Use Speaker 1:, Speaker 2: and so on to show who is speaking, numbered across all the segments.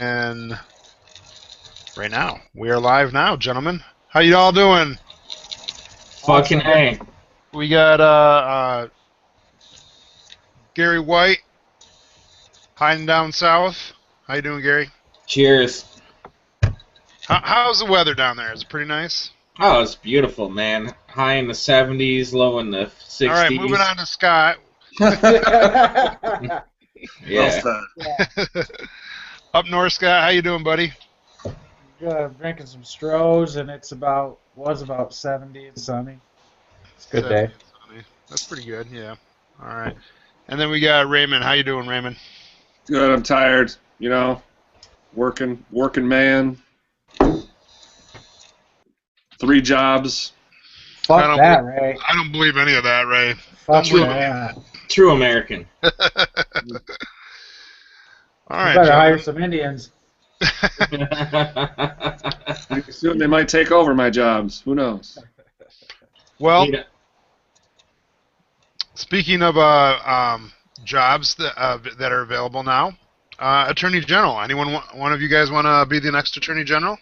Speaker 1: And right now, we are live now, gentlemen. How you all doing?
Speaker 2: Fucking A.
Speaker 1: We got Gary White hiding down south. How you doing, Gary?
Speaker 2: Cheers.
Speaker 1: How's the weather down there? Is it pretty nice?
Speaker 2: Oh, it's beautiful, man. High in the 70s, low in the 60s.
Speaker 1: All right, moving on to Scott.
Speaker 2: Yeah.
Speaker 1: Up north, Scott. How you doing, buddy?
Speaker 3: Good. I'm drinking some Strohs, and was about 70. It's sunny. It's a good day.
Speaker 1: Sunny. That's pretty good. Yeah. All right. And then we got Raymond. How you doing, Raymond?
Speaker 4: Good. I'm tired. You know, working man. 3 jobs.
Speaker 3: Fuck that, Ray.
Speaker 1: I don't believe any of that, Ray.
Speaker 3: Fuck
Speaker 1: True.
Speaker 3: that.
Speaker 2: True American.
Speaker 1: All right.
Speaker 3: You better hire some Indians.
Speaker 4: Soon they might take over my jobs. Who knows?
Speaker 1: Well, speaking of jobs that are available now, Attorney General. One of you guys want to be the next Attorney General?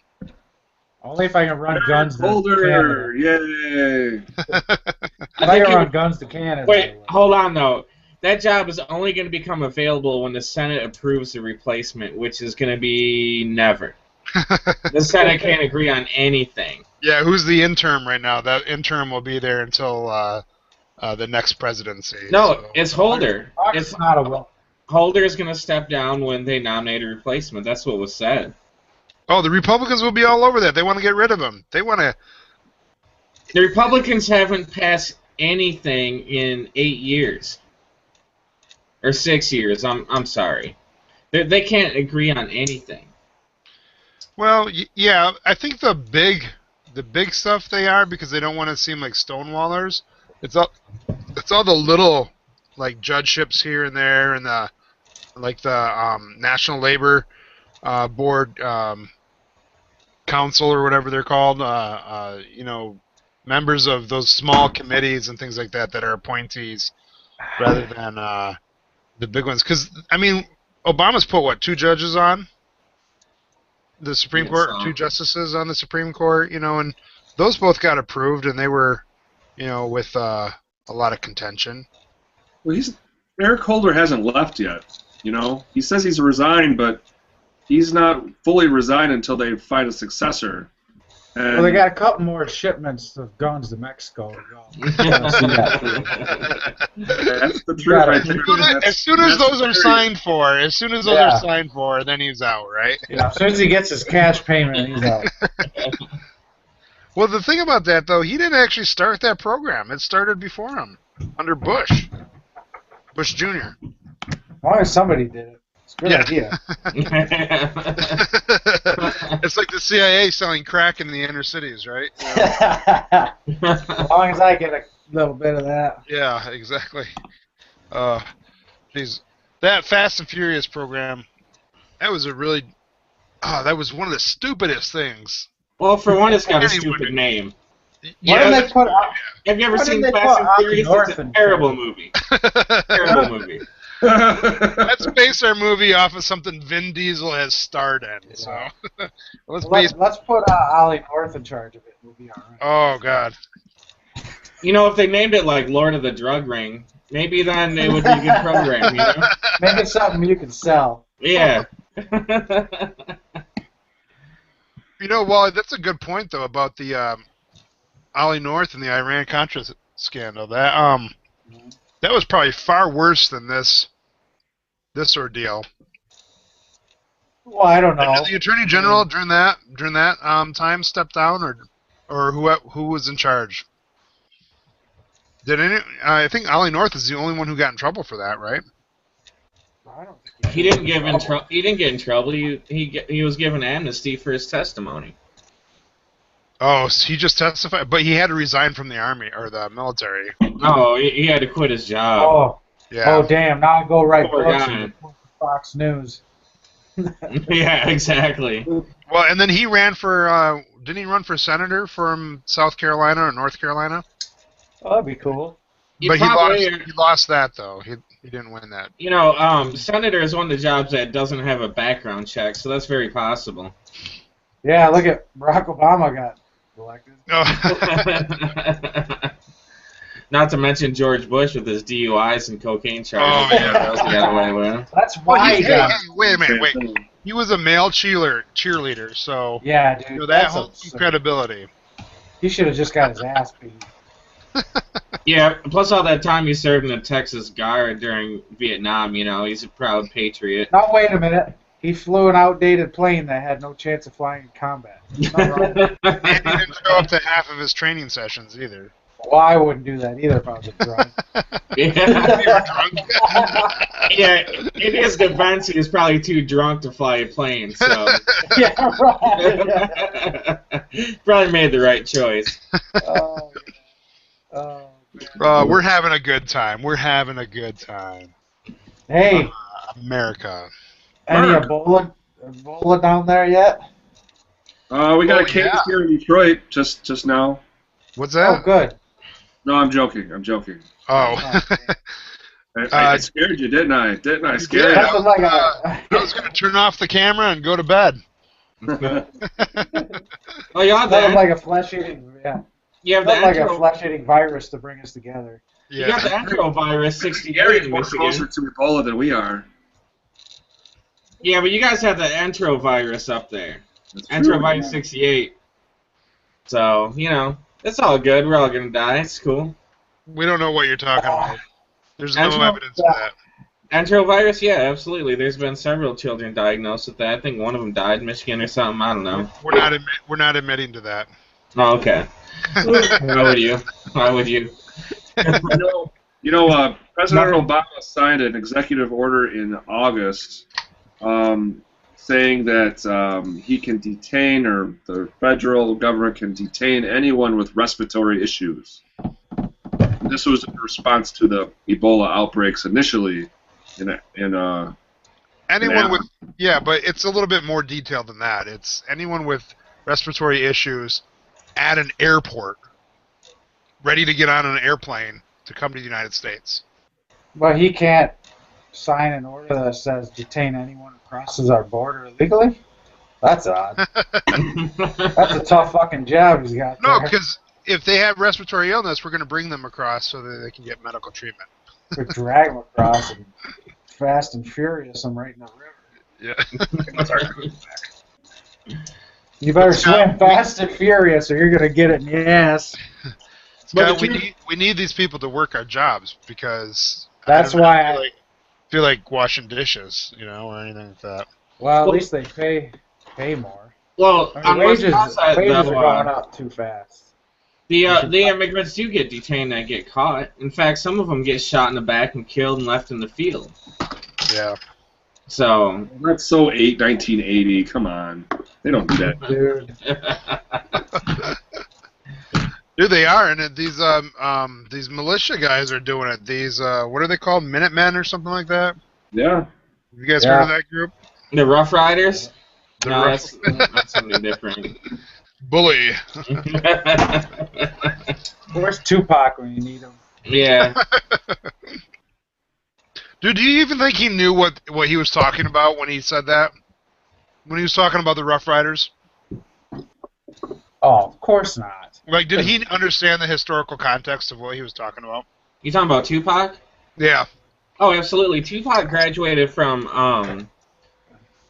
Speaker 3: Only if I can run guns to
Speaker 4: Holder!
Speaker 3: Canada.
Speaker 4: Yay!
Speaker 3: If I can run guns to Canada.
Speaker 2: Wait, hold on, though. That job is only going to become available when the Senate approves the replacement, which is going to be never. The Senate can't agree on anything.
Speaker 1: Yeah, who's the interim right now? That interim will be there until the next presidency.
Speaker 2: No,
Speaker 1: so.
Speaker 2: it's Holder.
Speaker 3: It's not a will.
Speaker 2: Holder is going to step down when they nominate a replacement. That's what was said.
Speaker 1: Oh, the Republicans will be all over that. They want to get rid of him. They want to...
Speaker 2: The Republicans haven't passed anything in 8 years. Or 6 years. I'm sorry. They can't agree on anything.
Speaker 1: Well, yeah, I think the big stuff they are, because they don't want to seem like stonewallers. It's all the little like judgeships here and there, and the National Labor Board Council or whatever they're called. Members of those small committees and things like that are appointees rather than the big ones. Because I mean, Obama's put what, 2 judges on the Supreme Court, 2 justices on the Supreme Court, and those both got approved, and they were, with a lot of contention.
Speaker 4: Well, Eric Holder hasn't left yet. He says he's resigned, but he's not fully resigned until they find a successor. And
Speaker 3: Well, they got a couple more shipments of guns to Mexico.
Speaker 4: that's the truth right there.
Speaker 1: As soon as those are signed for, then he's out, right?
Speaker 3: Yeah, as soon as he gets his cash payment, he's out.
Speaker 1: Well, the thing about that, though, he didn't actually start that program. It started before him, under Bush Jr.
Speaker 3: As long as somebody did it. It's a good idea.
Speaker 1: It's like the CIA selling crack in the inner cities, right?
Speaker 3: As long as I get a little bit of that.
Speaker 1: Yeah, exactly. Geez, that Fast and Furious program, that was that was one of the stupidest things.
Speaker 2: Well, for one, it's got a stupid name.
Speaker 1: Yeah,
Speaker 3: They put out?
Speaker 2: Have you ever
Speaker 3: Why
Speaker 2: seen
Speaker 3: didn't they
Speaker 2: Fast
Speaker 3: put
Speaker 2: and Furious?
Speaker 3: North
Speaker 2: It's a
Speaker 3: in
Speaker 2: terrible movie. Terrible movie.
Speaker 1: Let's base our movie off of something Vin Diesel has starred in. So let's
Speaker 3: put Ollie North in charge of it. We'll be all right.
Speaker 1: Oh God.
Speaker 2: If they named it like Lord of the Drug Ring, maybe then it would be a good program,
Speaker 3: Maybe it's something you can sell.
Speaker 2: Yeah.
Speaker 1: Well, that's a good point though about the Ollie North and the Iran-Contra scandal. That was probably far worse than this ordeal.
Speaker 3: Well, I don't know.
Speaker 1: And did the Attorney General during that time step down, or who was in charge? I think Ollie North is the only one who got in trouble for that, right?
Speaker 3: I don't think
Speaker 2: He didn't get in trouble. He was given amnesty for his testimony.
Speaker 1: Oh, so he just testified, but he had to resign from the army or the military.
Speaker 2: Oh, he had to quit his job.
Speaker 3: Oh,
Speaker 1: Yeah.
Speaker 3: Oh, damn! Now I go write
Speaker 2: Poor
Speaker 3: books
Speaker 2: guy.
Speaker 3: and report for Fox News.
Speaker 2: Yeah, exactly.
Speaker 1: Well, and then he ran for. Didn't he run for senator from South Carolina or North Carolina?
Speaker 3: Oh, that'd be cool.
Speaker 1: But he lost that though. He didn't win that.
Speaker 2: You know, senator is one of the jobs that doesn't have a background check, so that's very possible.
Speaker 3: Yeah, look at Barack Obama got elected.
Speaker 1: Oh.
Speaker 2: Not to mention George Bush with his DUIs and cocaine charges.
Speaker 1: Oh, yeah.
Speaker 2: Those he got away with.
Speaker 3: That's why he got.
Speaker 1: Hey, wait a minute, wait. He was a male cheerleader, so
Speaker 3: Yeah, dude.
Speaker 1: you know, that
Speaker 3: that's
Speaker 1: holds some
Speaker 3: absurd.
Speaker 1: credibility.
Speaker 3: He should have just got his ass beat.
Speaker 2: Yeah, plus all that time he served in the Texas Guard during Vietnam, you know, he's a proud patriot.
Speaker 3: Now wait a minute. He flew an outdated plane that had no chance of flying in combat. Nothing wrong with it.
Speaker 1: And he didn't show up to half of his training sessions either.
Speaker 3: Well, I wouldn't do that either if I was a drunk.
Speaker 2: Yeah.
Speaker 1: You were drunk.
Speaker 2: Yeah, in his defense, he was probably too drunk to fly a plane, so
Speaker 3: Yeah, right.
Speaker 2: probably made the right choice.
Speaker 3: Oh, man.
Speaker 1: We're having a good time. We're having a good time.
Speaker 3: Hey,
Speaker 1: America.
Speaker 3: any Ebola down there yet?
Speaker 4: We got
Speaker 1: Oh,
Speaker 4: a case
Speaker 1: yeah.
Speaker 4: here in Detroit just now.
Speaker 1: What's
Speaker 3: Oh,
Speaker 1: that?
Speaker 3: good.
Speaker 4: No, I'm joking. I'm joking.
Speaker 1: Oh.
Speaker 4: I scared you, didn't I? Didn't I scare
Speaker 3: That
Speaker 4: you?
Speaker 3: was like
Speaker 1: I was going to turn off the camera and go to bed.
Speaker 2: Oh, you have
Speaker 3: that was
Speaker 2: the,
Speaker 3: like a flesh-eating, yeah.
Speaker 2: you have
Speaker 3: That
Speaker 2: the
Speaker 3: was like a
Speaker 2: entero,
Speaker 3: flesh-eating virus to bring us together.
Speaker 2: you got the
Speaker 1: Yeah.
Speaker 2: enterovirus 68
Speaker 4: Gary's
Speaker 2: in
Speaker 4: more closer
Speaker 2: Michigan.
Speaker 4: to Ebola than we are.
Speaker 2: Yeah, but you guys have the enterovirus up there.
Speaker 4: That's true.
Speaker 2: Enterovirus 68. So, you know, it's all good. We're all gonna die. It's cool.
Speaker 1: We don't know what you're talking about. There's no
Speaker 2: Entero-
Speaker 1: evidence of that.
Speaker 2: Enterovirus? Yeah, absolutely. There's been several children diagnosed with that. I think one of them died in Michigan or something. I don't know.
Speaker 1: We're not admitting to that.
Speaker 2: Oh, okay. Why would you? Why would you?
Speaker 4: President Obama signed an executive order in August saying that he can detain, or the federal government can detain anyone with respiratory issues. This was in response to the Ebola outbreaks initially
Speaker 1: Anyone
Speaker 4: Yeah.
Speaker 1: with but it's a little bit more detailed than that. It's anyone with respiratory issues at an airport, ready to get on an airplane to come to the United States.
Speaker 3: But he can't sign an order that says detain anyone who crosses our border illegally? That's odd. That's a tough fucking job he's got
Speaker 1: No,
Speaker 3: there.
Speaker 1: because if they have respiratory illness, we're going to bring them across so that they can get medical treatment.
Speaker 3: We drag them across and fast and furious them right in the river.
Speaker 1: Yeah.
Speaker 3: You better
Speaker 1: Scott,
Speaker 3: swim fast and furious or you're going to get it in the ass.
Speaker 1: Scott, we need these people to work our jobs because
Speaker 3: That's why I...
Speaker 1: feel like washing dishes, or anything like that.
Speaker 3: Well, at least they pay more.
Speaker 2: Well,
Speaker 3: I
Speaker 2: on
Speaker 3: mean, wages
Speaker 2: Wisconsin,
Speaker 3: are
Speaker 2: though,
Speaker 3: going up too fast.
Speaker 2: the immigrants do get detained and get caught. In fact, some of them get shot in the back and killed and left in the field.
Speaker 1: Yeah.
Speaker 2: So
Speaker 4: That's so 1980. Come on, they don't do that.
Speaker 3: Dude.
Speaker 1: Dude, they are, and these militia guys are doing it. These what are they called? Minutemen or something like that?
Speaker 4: Yeah.
Speaker 1: You guys heard of that group?
Speaker 2: the Rough Riders?
Speaker 1: The
Speaker 2: No,
Speaker 1: Rough-
Speaker 2: that's something different.
Speaker 1: Bully.
Speaker 3: Where's Tupac when you need him?
Speaker 2: Yeah.
Speaker 1: Dude, do you even think he knew what he was talking about when he said that? When he was talking about the Rough Riders?
Speaker 3: Oh, of course not.
Speaker 1: Like, did he understand the historical context of what he was talking about?
Speaker 2: You talking about Tupac?
Speaker 1: Yeah.
Speaker 2: Oh, absolutely. Tupac graduated from,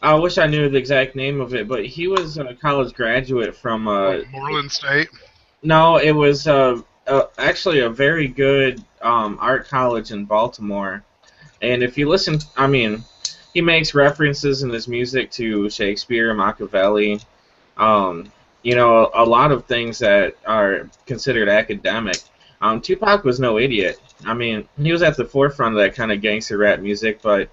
Speaker 2: I wish I knew the exact name of it, but he was a college graduate from,
Speaker 1: Moreland State?
Speaker 2: no, it was actually a very good art college in Baltimore. And if you listen, he makes references in his music to Shakespeare, Machiavelli, a lot of things that are considered academic. Tupac was no idiot. He was at the forefront of that kind of gangster rap music, but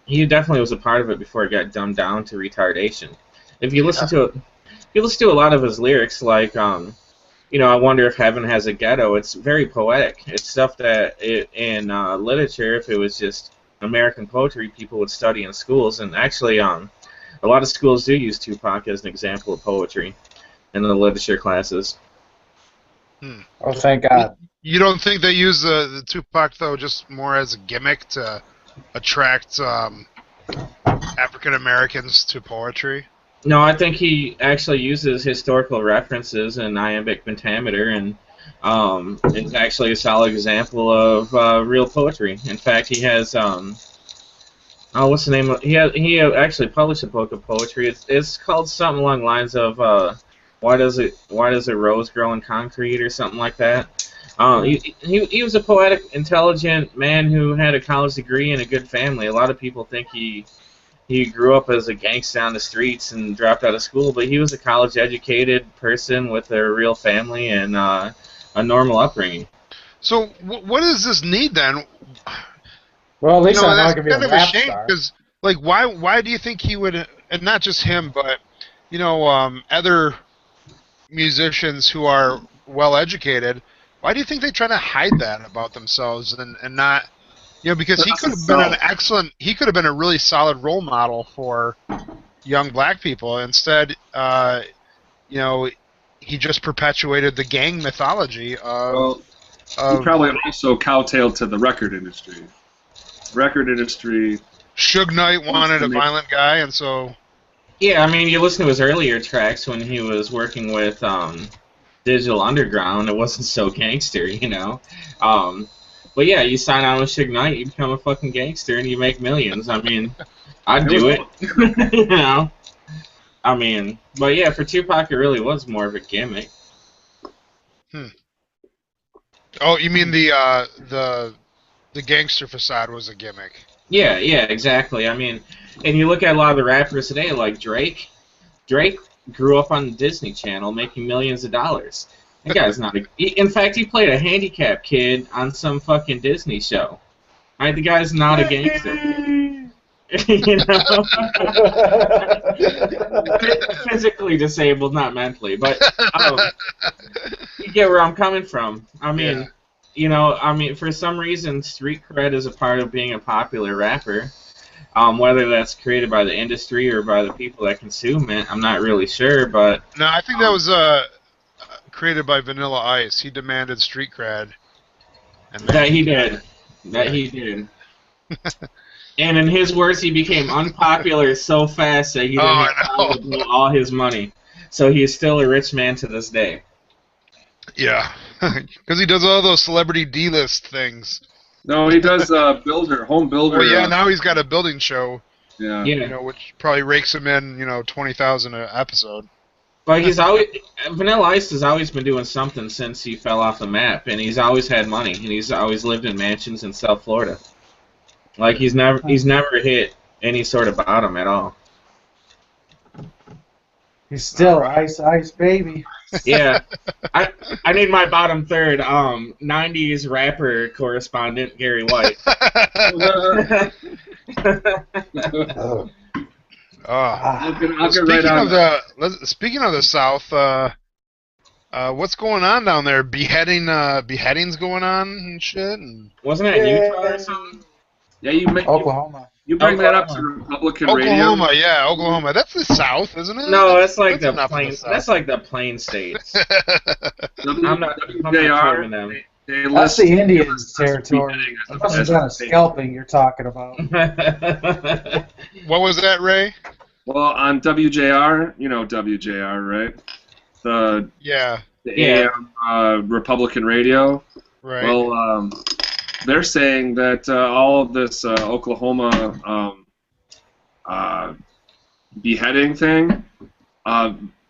Speaker 2: he definitely was a part of it before it got dumbed down to retardation. If you listen to a lot of his lyrics, like I wonder if heaven has a ghetto. It's very poetic. It's stuff that in literature, if it was just American poetry, people would study in schools. And actually, a lot of schools do use Tupac as an example of poetry in the literature classes.
Speaker 3: Oh, thank God.
Speaker 1: You don't think they use the Tupac though just more as a gimmick to attract African Americans to poetry?
Speaker 2: No, I think he actually uses historical references in iambic pentameter, and is actually a solid example of real poetry. In fact, he has oh, what's the name of? He actually published a book of poetry. It's called something along the lines of why does a rose grow in concrete or something like that. He was a poetic, intelligent man who had a college degree and a good family. A lot of people think he grew up as a gangster on the streets and dropped out of school, but he was a college-educated person with a real family and a normal upbringing.
Speaker 1: So what is this need then?
Speaker 3: Well, at least I know I
Speaker 1: that's
Speaker 3: can be a
Speaker 1: kind of a
Speaker 3: rap
Speaker 1: shame
Speaker 3: star.
Speaker 1: because, like, why do you think he would? And not just him, but other musicians who are well educated. Why do you think they try to hide that about themselves and not? Because he could have been he could have been a really solid role model for young black people. Instead, he just perpetuated the gang mythology of.
Speaker 4: He probably also cowtailed to the record industry.
Speaker 1: Suge Knight wanted a violent guy, and so.
Speaker 2: Yeah, I mean, you listen to his earlier tracks when he was working with Digital Underground. It wasn't so gangster, But yeah, you sign on with Suge Knight, you become a fucking gangster, and you make millions. I mean, I'd do it. I mean, but yeah, for Tupac, it really was more of a gimmick.
Speaker 1: Oh, you mean the gangster facade was a gimmick?
Speaker 2: Yeah, exactly. I mean, and you look at a lot of the rappers today, like Drake. Drake grew up on the Disney Channel, making millions of dollars. That guy's not in fact, he played a handicapped kid on some fucking Disney show. The guy's not a gangster. Physically disabled, not mentally, but you get where I'm coming from. I mean, for some reason, street cred is a part of being a popular rapper. Whether that's created by the industry or by the people that consume it, I'm not really sure, but...
Speaker 1: No, I think that was created by Vanilla Ice. He demanded street cred.
Speaker 2: That he did. And in his words, he became unpopular so fast that he didn't have time to blow all his money. So he is still a rich man to this day.
Speaker 1: Yeah, because he does all those celebrity D-list things.
Speaker 4: No, he does home builder.
Speaker 1: Well, yeah, now he's got a building show.
Speaker 4: Yeah.
Speaker 1: Which probably rakes him in, $20,000 an episode.
Speaker 2: But Vanilla Ice has always been doing something since he fell off the map, and he's always had money, and he's always lived in mansions in South Florida. Like he's never hit any sort of bottom at all.
Speaker 3: He's still ice baby.
Speaker 2: Yeah, I need my bottom third. 90s rapper correspondent Gary White.
Speaker 1: Speaking of the South, what's going on down there? Beheadings going on and shit.
Speaker 2: Wasn't that Utah or something?
Speaker 4: Yeah,
Speaker 3: Oklahoma.
Speaker 4: You bring that up to Republican
Speaker 1: Oklahoma,
Speaker 4: radio.
Speaker 1: yeah, Oklahoma. That's the South, isn't it?
Speaker 2: No, that's like the plain. That's like the plain states. I'm not
Speaker 4: WJR.
Speaker 2: Them.
Speaker 3: That's the Indians' territory. It wasn't kind of scalping you're talking about.
Speaker 1: What was that, Ray?
Speaker 4: Well, on WJR, you know WJR, right? The AM Republican radio.
Speaker 1: Right.
Speaker 4: Well, they're saying that all of this Oklahoma beheading thing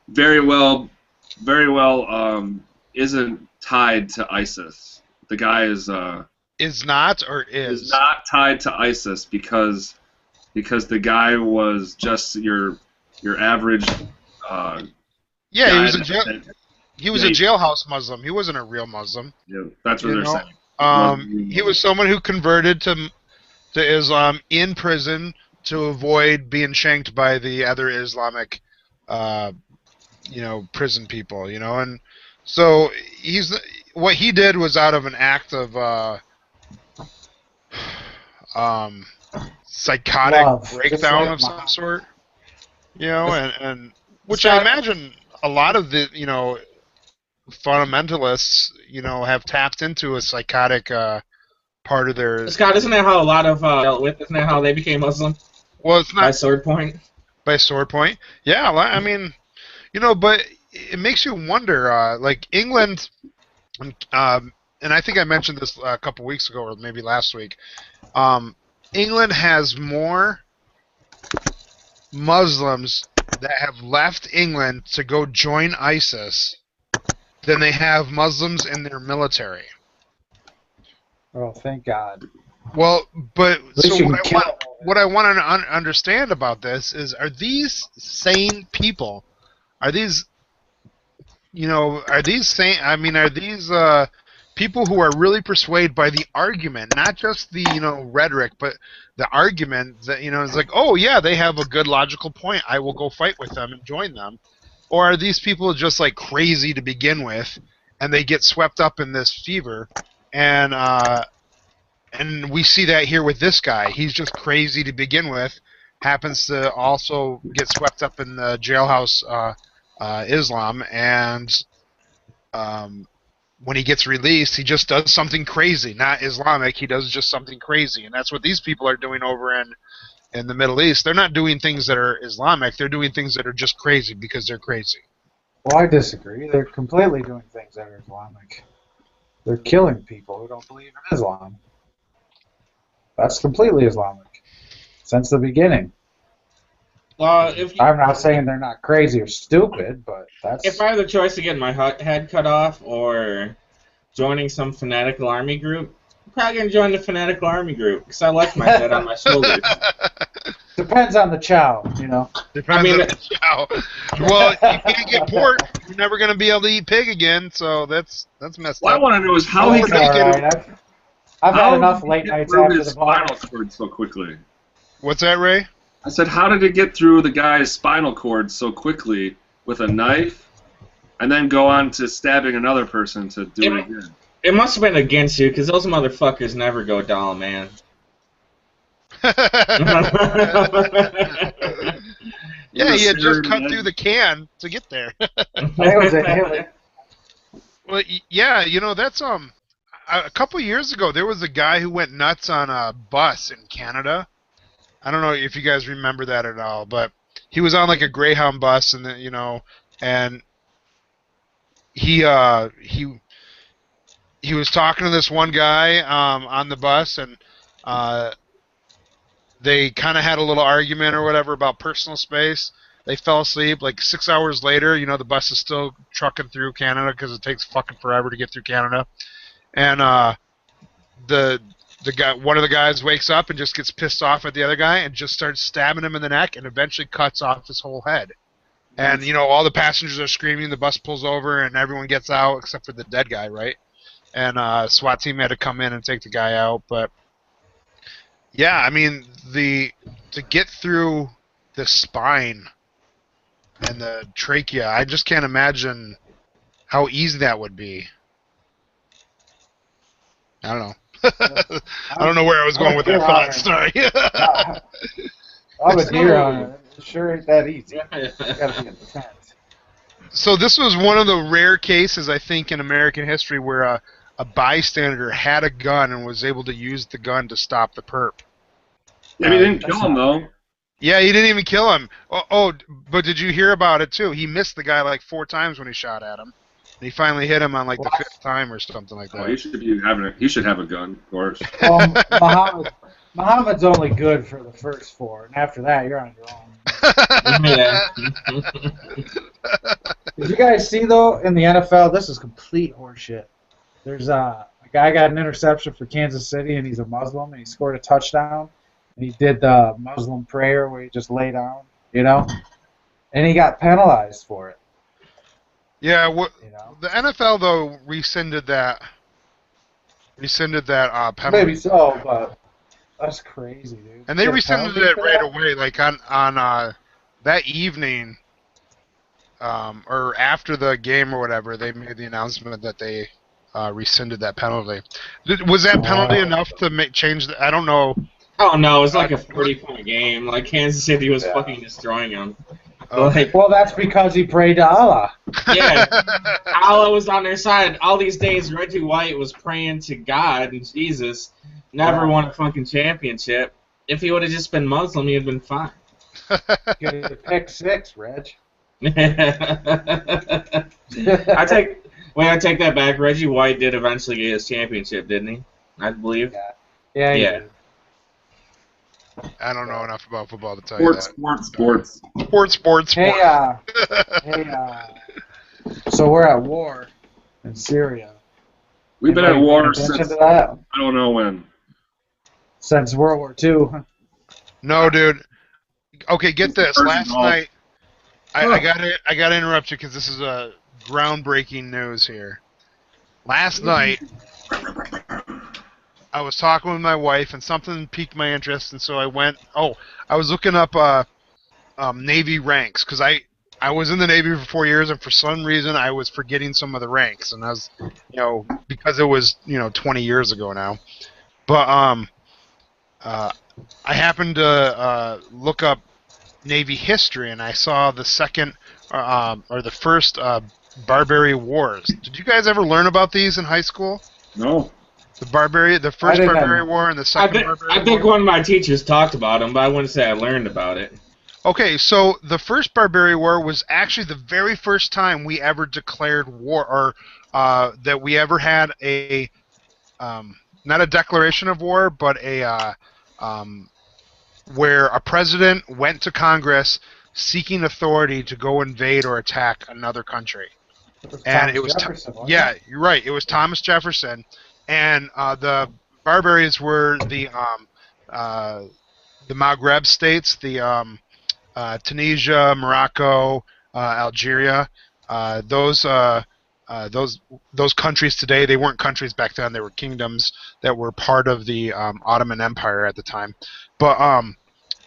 Speaker 4: very well isn't tied to ISIS. The guy is
Speaker 1: not or is
Speaker 4: not tied to ISIS because the guy was just your average.
Speaker 1: He was a jailhouse Muslim. He wasn't a real Muslim.
Speaker 4: Yeah, that's what they're saying.
Speaker 1: He was someone who converted to Islam in prison to avoid being shanked by the other Islamic, prison people. And so what he did was out of an act of psychotic breakdown of some sort. And which I imagine a lot of the fundamentalists, have tapped into a psychotic part of their.
Speaker 2: Scott, isn't that how a lot of dealt with? Isn't that how they became Muslim?
Speaker 1: Well, it's
Speaker 2: By
Speaker 1: not
Speaker 2: sword point.
Speaker 1: by sword point. Yeah, I mean, but it makes you wonder. Like England, and I think I mentioned this a couple weeks ago, or maybe last week. England has more Muslims that have left England to go join ISIS than they have Muslims in their military.
Speaker 3: Oh, thank God.
Speaker 1: Well, but
Speaker 3: At least
Speaker 1: so
Speaker 3: you can kill them.
Speaker 1: what I want to understand about this is, are these sane people? Are these, are these sane? I mean, are these people who are really persuaded by the argument, not just the rhetoric, but the argument that is like, oh yeah, they have a good logical point. I will go fight with them and join them. Or are these people just like crazy to begin with, and they get swept up in this fever, and we see that here with this guy. He's just crazy to begin with, happens to also get swept up in the jailhouse Islam, and when he gets released, he just does something crazy, not Islamic. He does just something crazy, and that's what these people are doing over in the Middle East. They're not doing things that are Islamic. They're doing things that are just crazy because they're crazy.
Speaker 3: Well, I disagree. They're completely doing things that are Islamic. They're killing people who don't believe in Islam. That's completely Islamic since the beginning. I'm not saying they're not crazy or stupid, but that's...
Speaker 2: If I had the choice to get my head cut off or joining some fanatical army group, I'm probably going to join the fanatical army group because I like my head on my shoulders.
Speaker 3: Depends on the chow,
Speaker 1: Depends on the chow. Well, you can't get pork. You're never going to be able to eat pig again, so that's messed
Speaker 4: What
Speaker 1: up.
Speaker 4: I want to know is how he
Speaker 3: It's
Speaker 4: could
Speaker 3: all
Speaker 4: get
Speaker 3: right. I've had enough late nights after
Speaker 4: his
Speaker 3: the bar.
Speaker 4: spinal cord so quickly.
Speaker 1: What's that, Ray?
Speaker 4: I said, how did it get through the guy's spinal cord so quickly with a knife, and then go on to stabbing another person to do it again?
Speaker 2: It must have been against you, because those motherfuckers never go dull, man.
Speaker 1: Yeah, you just cut through the can to get there. Well, yeah, that's a couple years ago there was a guy who went nuts on a bus in Canada. I don't know if you guys remember that at all, but he was on like a Greyhound bus, and and he was talking to this one guy on the bus, and they kind of had a little argument or whatever about personal space. They fell asleep. Like 6 hours later, the bus is still trucking through Canada because it takes fucking forever to get through Canada, and the guy, one of the guys, wakes up and just gets pissed off at the other guy and just starts stabbing him in the neck and eventually cuts off his whole head. And all the passengers are screaming. The bus pulls over and everyone gets out except for the dead guy, right? And SWAT team had to come in and take the guy out. But yeah, I mean, to get through the spine and the trachea, I just can't imagine how easy that would be. I don't know. I don't know where I was going with that thought. Sorry.
Speaker 3: I'm a deer hunter. It sure ain't that easy. You gotta be intense.
Speaker 1: So this was one of the rare cases, I think, in American history where a bystander had a gun and was able to use the gun to stop the perp.
Speaker 4: Yeah, he didn't kill him, though.
Speaker 1: Yeah, he didn't even kill him. But did you hear about it, too? He missed the guy like 4 times when he shot at him. And he finally hit him on like the 5th time or something like that.
Speaker 4: Oh, he should have a gun, of course.
Speaker 3: Well, Muhammad's only good for the first 4, and after that, you're on your own. Did you guys see, though, in the NFL, this is complete horseshit. There's a guy got an interception for Kansas City, and he's a Muslim, and he scored a touchdown. And he did the Muslim prayer where he just lay down, and he got penalized for it.
Speaker 1: Yeah, the NFL though rescinded that penalty.
Speaker 3: Maybe so, but that's crazy, dude.
Speaker 1: And they rescinded it right away, like on that evening, or after the game or whatever. They made the announcement that they rescinded that penalty. Was that penalty enough to change? I don't know.
Speaker 2: Oh no, it was like a 40-point game. Like Kansas City was fucking destroying them.
Speaker 1: Okay.
Speaker 2: Like,
Speaker 3: Well, that's because he prayed to Allah.
Speaker 2: yeah, Allah was on their side. All these days, Reggie White was praying to God and Jesus. Never
Speaker 3: Yeah.
Speaker 2: won a fucking championship. If he would have just been Muslim, he'd have been fine.
Speaker 3: Get a pick six, Reg.
Speaker 2: I take that back. Reggie White did eventually get his championship, didn't he? I believe.
Speaker 3: Yeah. He
Speaker 2: Yeah.
Speaker 3: did.
Speaker 1: I don't know enough about football to tell you that.
Speaker 4: Sports.
Speaker 3: Hey, so we're at war in Syria.
Speaker 4: We've been at
Speaker 3: Anybody
Speaker 4: war
Speaker 3: paying attention
Speaker 4: since
Speaker 3: to that?
Speaker 4: I don't know when.
Speaker 3: Since World War II.
Speaker 1: No, dude. Okay, get this.
Speaker 4: First
Speaker 1: Last
Speaker 4: of all-
Speaker 1: night, I gotta interrupt you because this is a groundbreaking news here. Last night, I was talking with my wife, and something piqued my interest, and so I went. Oh, I was looking up Navy ranks because I was in the Navy for 4 years, and for some reason I was forgetting some of the ranks, and I was, because it was 20 years ago now. But I happened to look up Navy history, and I saw the second or the first Barbary Wars. Did you guys ever learn about these in high school?
Speaker 4: No.
Speaker 1: The first Barbary War and the second Barbary War?
Speaker 2: I think one of my teachers talked about them, but I wouldn't say I learned about it.
Speaker 1: Okay, so the first Barbary War was actually the very first time we ever declared war, or that we ever had a not a declaration of war, but a where a president went to Congress seeking authority to go invade or attack another country. And it was yeah, you're right. It was Thomas Jefferson, and the Barbaries were the Maghreb states, the Tunisia, Morocco, Algeria. Those countries today, they weren't countries back then. They were kingdoms that were part of the Ottoman Empire at the time. But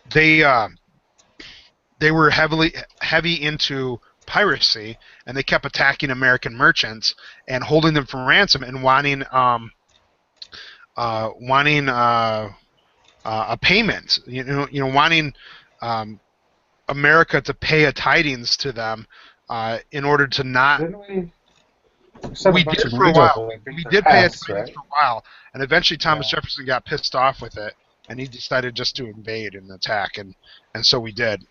Speaker 1: they were heavy into piracy, and they kept attacking American merchants and holding them for ransom and wanting a payment. Wanting America to pay a tidings to them in order to not.
Speaker 3: Didn't we?
Speaker 1: We did for a while. We did pay a tidings for a while, and eventually Thomas Jefferson got pissed off with it, and he decided just to invade and attack, and so we did.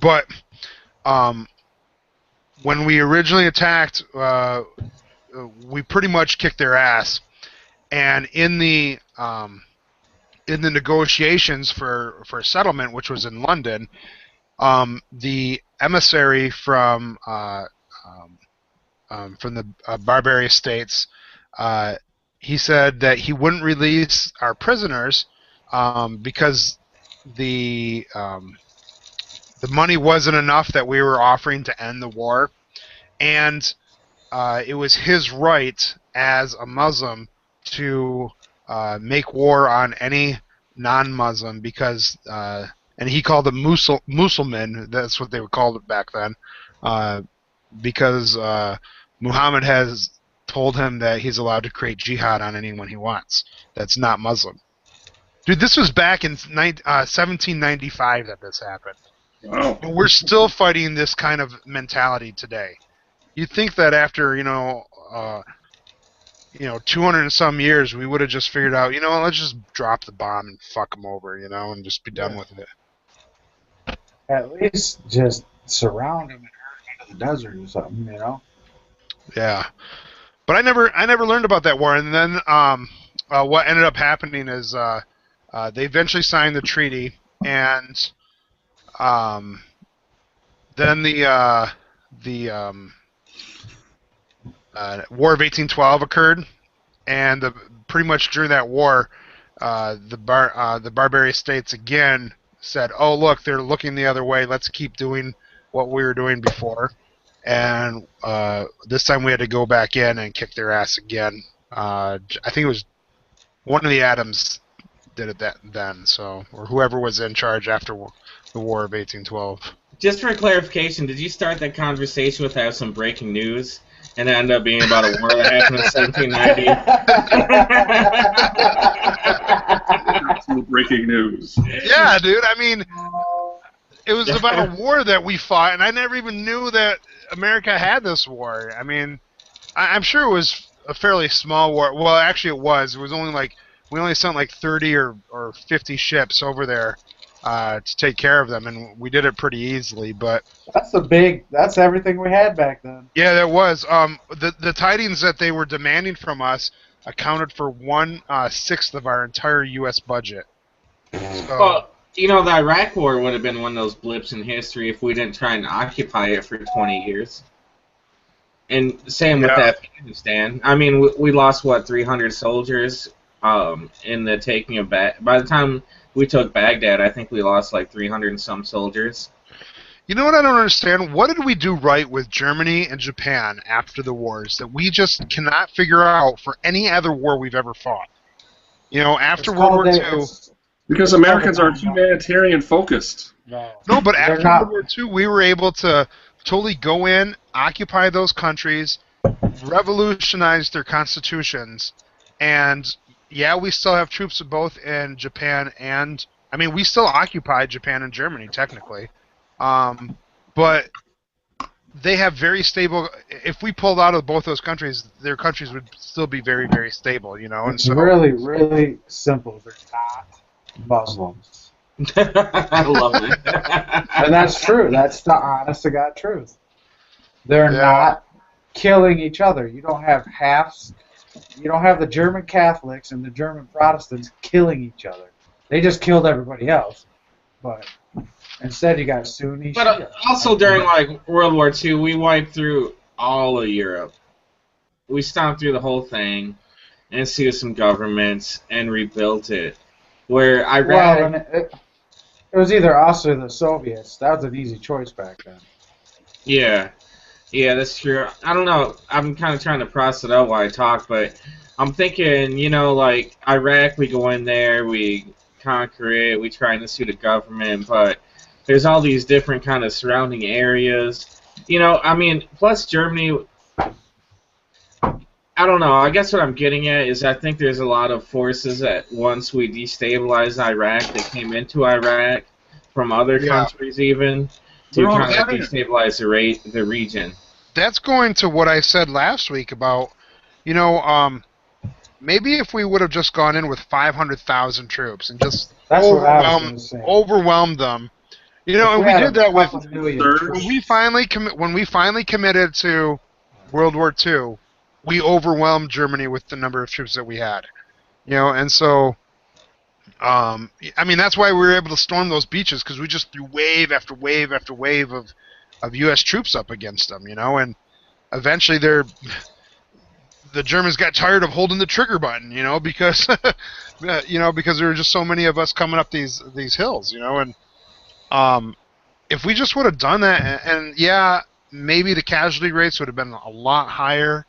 Speaker 1: But when we originally attacked, we pretty much kicked their ass, and in the negotiations for a settlement, which was in London, the emissary from the Barbary states, he said that he wouldn't release our prisoners because the money wasn't enough that we were offering to end the war, and it was his right as a Muslim to make war on any non-Muslim because, and he called them Musulman, that's what they would call it back then, because Muhammad has told him that he's allowed to create jihad on anyone he wants that's not Muslim. Dude, this was back in 1795 that this happened.
Speaker 4: Wow.
Speaker 1: And we're still fighting this kind of mentality today. You'd think that after, 200 and some years, we would have just figured out, let's just drop the bomb and fuck them over, and just be done with it.
Speaker 3: At least just surround them and herd them into the desert or something,
Speaker 1: Yeah. But I never learned about that war. And then what ended up happening is they eventually signed the treaty, and then the War of 1812 occurred, and pretty much during that war, the Barbary states again said, "Oh, look, they're looking the other way. Let's keep doing what we were doing before." And this time we had to go back in and kick their ass again. I think it was one of the Adams did it then, or whoever was in charge after the War of 1812.
Speaker 2: Just for clarification, did you start that conversation with some breaking news, and it ended up being about a war that happened in 1790?
Speaker 4: Absolute breaking news.
Speaker 1: Yeah, dude. I mean, It was about a war that we fought, and I never even knew that America had this war. I mean, I'm sure it was a fairly small war. Well, actually, it was. It was only like we only sent like 30 or 50 ships over there to take care of them, and we did it pretty easily. But
Speaker 3: that's everything we had back then.
Speaker 1: yeah, that was. The tidings that they were demanding from us accounted for 1/6 of our entire U.S. budget. So,
Speaker 2: Well, you know, the Iraq War would have been one of those blips in history if we didn't try and occupy it for 20 years. And same with Afghanistan. I mean, we lost, what, 300 soldiers in the taking of Baghdad. By the time we took Baghdad, I think we lost like 300 and some soldiers.
Speaker 1: you know what I don't understand? What did we do right with Germany and Japan after the wars that we just cannot figure out for any other war we've ever fought? You know, after World War II...
Speaker 4: Because Americans are humanitarian focused.
Speaker 1: No, but after World War II, we were able to totally go in, occupy those countries, revolutionize their constitutions, and yeah, we still have troops both in Japan and... I mean, we still occupy Japan and Germany, technically. But they have very stable... If we pulled out of both those countries, their countries would still be very, very stable, you know? And
Speaker 3: It's
Speaker 1: so,
Speaker 3: really, really simple. They're not Muslims.
Speaker 2: I love it.
Speaker 3: And that's true. That's the honest to God truth. They're not killing each other. You don't have halves. You don't have the German Catholics and the German Protestants killing each other. They just killed everybody else. But instead, you got Sunni.
Speaker 2: But also during like World War II, we wiped through all of Europe. We stomped through the whole thing and seized some governments and rebuilt it. Where Iraq...
Speaker 3: Well, it was either us or the Soviets. That was an easy choice back then.
Speaker 2: Yeah, that's true. I don't know. I'm kind of trying to process it out while I talk, but I'm thinking, you know, like Iraq, we go in there, we conquer it, we try and sue the government, but there's all these different kind of surrounding areas. You know, I mean, plus Germany... I don't know. I guess what I'm getting at is I think there's a lot of forces that once we destabilized Iraq, they came into Iraq from other countries even to kind of destabilize the region.
Speaker 1: That's going to what I said last week about, you know, maybe if we would have just gone in with 500,000 troops and just overwhelmed them. You know, and we did that with when we finally committed to World War II. We overwhelmed Germany with the number of troops that we had, you know, and so, I mean, that's why we were able to storm those beaches, because we just threw wave after wave after wave of U.S. troops up against them, you know, and eventually the Germans got tired of holding the trigger button, you know, because, because there were just so many of us coming up these hills, you know, and if we just would have done that, and yeah, maybe the casualty rates would have been a lot higher.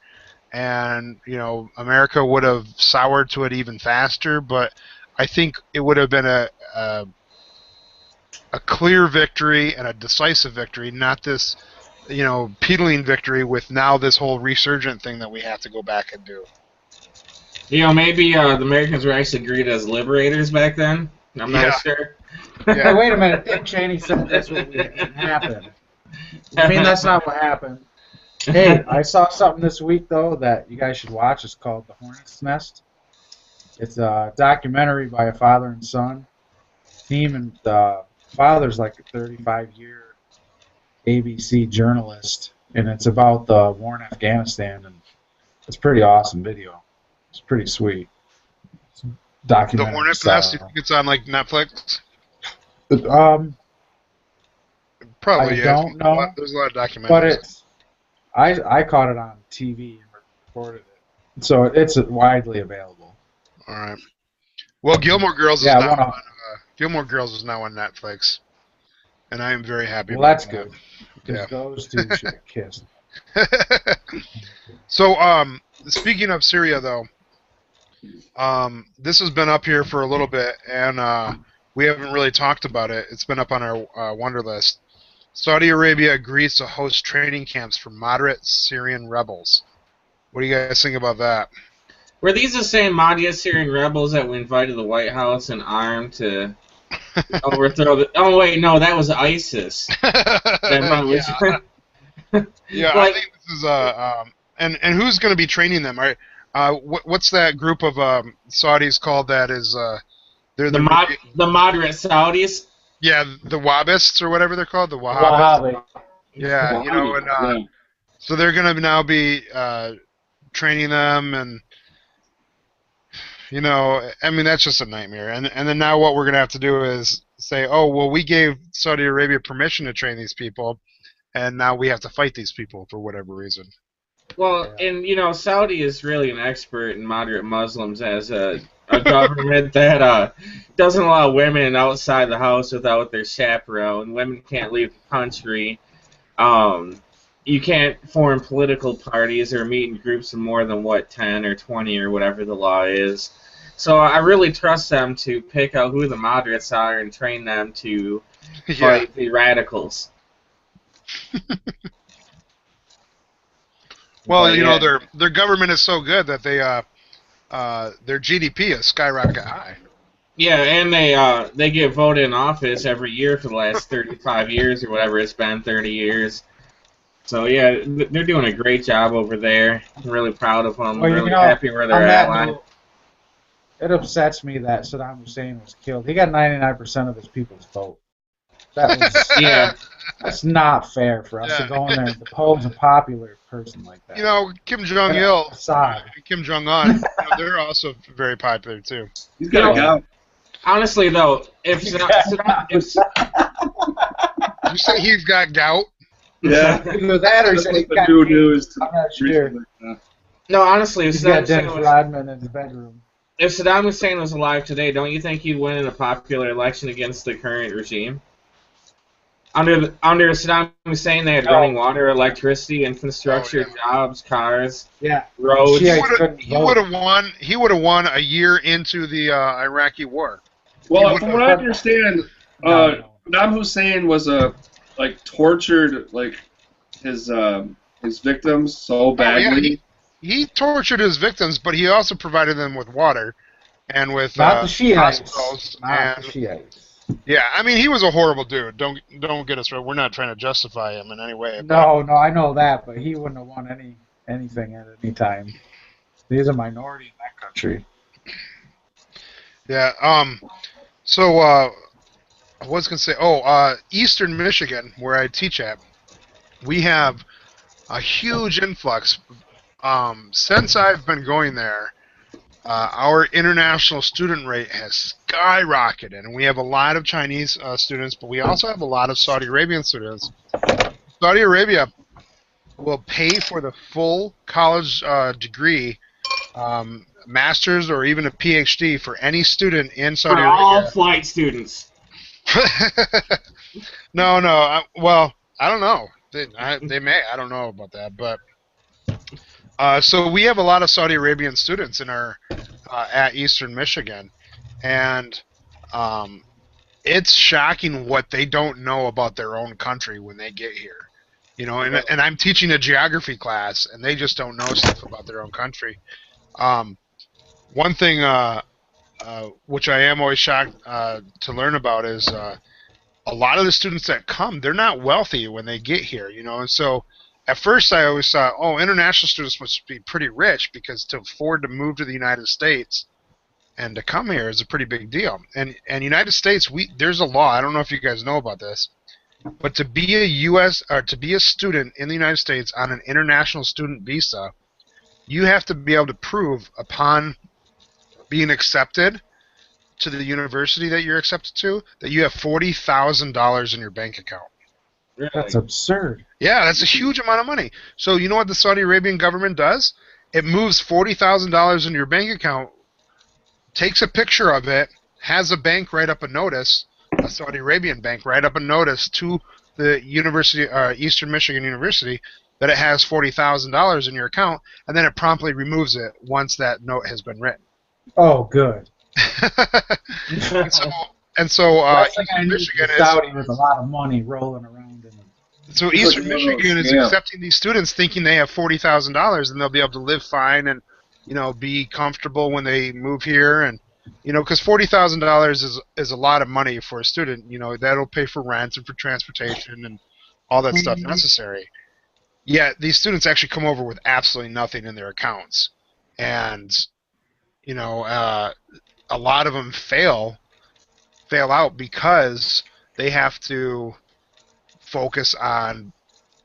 Speaker 1: And, you know, America would have soured to it even faster, but I think it would have been a clear victory and a decisive victory, not this, you know, peddling victory with now this whole resurgent thing that we have to go back and do.
Speaker 2: You know, maybe the Americans were actually greeted as liberators back then. I'm not sure.
Speaker 3: Yeah. Wait a minute. Dick Cheney said that's what happened. I mean, that's not what happened. Hey, I saw something this week, though, that you guys should watch. It's called The Hornet's Nest. It's a documentary by a father and son team, and the father's like a 35-year ABC journalist, and it's about the war in Afghanistan, and it's a pretty awesome video. It's pretty sweet. It's documentary.
Speaker 1: The Hornet's Nest, you think it's on, like, Netflix? Probably,
Speaker 3: I don't know.
Speaker 1: There's a lot of documentaries.
Speaker 3: But it's... I caught it on TV and recorded it, so it's widely available.
Speaker 1: All right. Well, Gilmore Girls is Gilmore Girls is now on Netflix, and I am very happy.
Speaker 3: Well, that's good because those two should have kissed.
Speaker 1: So, speaking of Syria, though, this has been up here for a little bit, and we haven't really talked about it. It's been up on our wonder list. Saudi Arabia agrees to host training camps for moderate Syrian rebels. What do you guys think about that?
Speaker 2: Were these the same moderate Syrian rebels that we invited to the White House and armed to overthrow the. Oh wait, no, that was ISIS. That was,
Speaker 1: Yeah, I
Speaker 2: like
Speaker 1: think this is and who's going to be training them? Right? What's that group of Saudis called? That is they're
Speaker 2: the moderate Saudis.
Speaker 1: yeah, the Wahhabists or whatever they're called, the Wahhabists.
Speaker 3: Wahhabi.
Speaker 1: Yeah, you know, and
Speaker 4: Yeah.
Speaker 1: so they're going to now be training them, and you know, I mean that's just a nightmare. And then now what we're going to have to do is say, oh well, we gave Saudi Arabia permission to train these people, and now we have to fight these people for whatever reason.
Speaker 2: Well, and you know, Saudi is really an expert in moderate Muslims as a government that doesn't allow women outside the house without their chaperone. Women can't leave the country. You can't form political parties or meet in groups of more than 10 or 20 or whatever the law is. So I really trust them to pick out who the moderates are and train them to fight the radicals.
Speaker 1: Well,
Speaker 2: But,
Speaker 1: you know,
Speaker 2: yeah.
Speaker 1: their government is so good that they their GDP is skyrocket high.
Speaker 2: Yeah, and they get voted in office every year for the last 35 years or whatever it's been, 30 years. So yeah, they're doing a great job over there. I'm really proud of them.
Speaker 3: Well,
Speaker 2: Really happy where they're at.
Speaker 3: note, it upsets me that Saddam Hussein was killed. He got 99% of his people's vote. That was
Speaker 2: Yeah.
Speaker 3: That's not fair for us to go in there and depose a popular person like that.
Speaker 1: You know, Kim Jong-il,
Speaker 3: Assad.
Speaker 1: Kim Jong-un, you know, they're also very popular too.
Speaker 4: He's got to go.
Speaker 2: Honestly, though, if
Speaker 1: Did you say he's got gout?
Speaker 4: Yeah.
Speaker 3: Either that or
Speaker 4: That's
Speaker 3: he's
Speaker 4: the
Speaker 3: got
Speaker 4: new news.
Speaker 3: I'm not sure.
Speaker 2: no, honestly, if
Speaker 3: He's got
Speaker 2: Saddam Hussein
Speaker 3: Dennis
Speaker 2: was,
Speaker 3: Rodman in his bedroom.
Speaker 2: if Saddam Hussein was alive today, don't you think he'd win in a popular election against the current regime? Under Saddam Hussein, they had running water, electricity, infrastructure, jobs, cars,
Speaker 3: Yeah.
Speaker 2: roads.
Speaker 1: He would have won. He would have won a year into the Iraqi war.
Speaker 4: Well, from what I understand, Saddam Hussein was tortured his victims so badly.
Speaker 1: He tortured his victims, but he also provided them with water and with
Speaker 3: Not the Shiites.
Speaker 1: hospitals.
Speaker 3: Not the Shiites.
Speaker 1: Yeah, I mean he was a horrible dude. Don't get us wrong. We're not trying to justify him in any way.
Speaker 3: No, I know that, but he wouldn't have won anything at any time. He's a minority in that country.
Speaker 1: Yeah. So I was gonna say, Eastern Michigan, where I teach at, we have a huge influx. Since I've been going there, our international student rate has skyrocketed, and we have a lot of Chinese students, but we also have a lot of Saudi Arabian students. Saudi Arabia will pay for the full college degree, master's or even a PhD for any student in Saudi Arabia.
Speaker 2: all flight students.
Speaker 1: No. Well, I don't know. They may. I don't know about that, but. So we have a lot of Saudi Arabian students in our at Eastern Michigan, and it's shocking what they don't know about their own country when they get here. You know, and I'm teaching a geography class, and they just don't know stuff about their own country. One thing which I am always shocked to learn about is a lot of the students that come, they're not wealthy when they get here. You know, and so. At first, I always thought, international students must be pretty rich because to afford to move to the United States and to come here is a pretty big deal. And United States, there's a law. I don't know if you guys know about this, but to be a student in the United States on an international student visa, you have to be able to prove upon being accepted to the university that you're accepted to that you have $40,000 in your bank account.
Speaker 3: That's absurd.
Speaker 1: Yeah, that's a huge amount of money. So you know what the Saudi Arabian government does? It moves $40,000 in your bank account, takes a picture of it, has a bank write up a notice, a Saudi Arabian bank write up a notice to the university, Eastern Michigan University, that it has $40,000 in your account, and then it promptly removes it once that note has been written.
Speaker 3: Oh, good.
Speaker 1: and so
Speaker 3: Eastern Michigan is Saudi with a lot of money rolling around in them.
Speaker 1: So Eastern Michigan is accepting these students thinking they have $40,000 and they'll be able to live fine and, you know, be comfortable when they move here. And Because $40,000 is a lot of money for a student. That'll pay for rent and for transportation and all that stuff necessary. Yet these students actually come over with absolutely nothing in their accounts, and a lot of them fail out because they have to focus on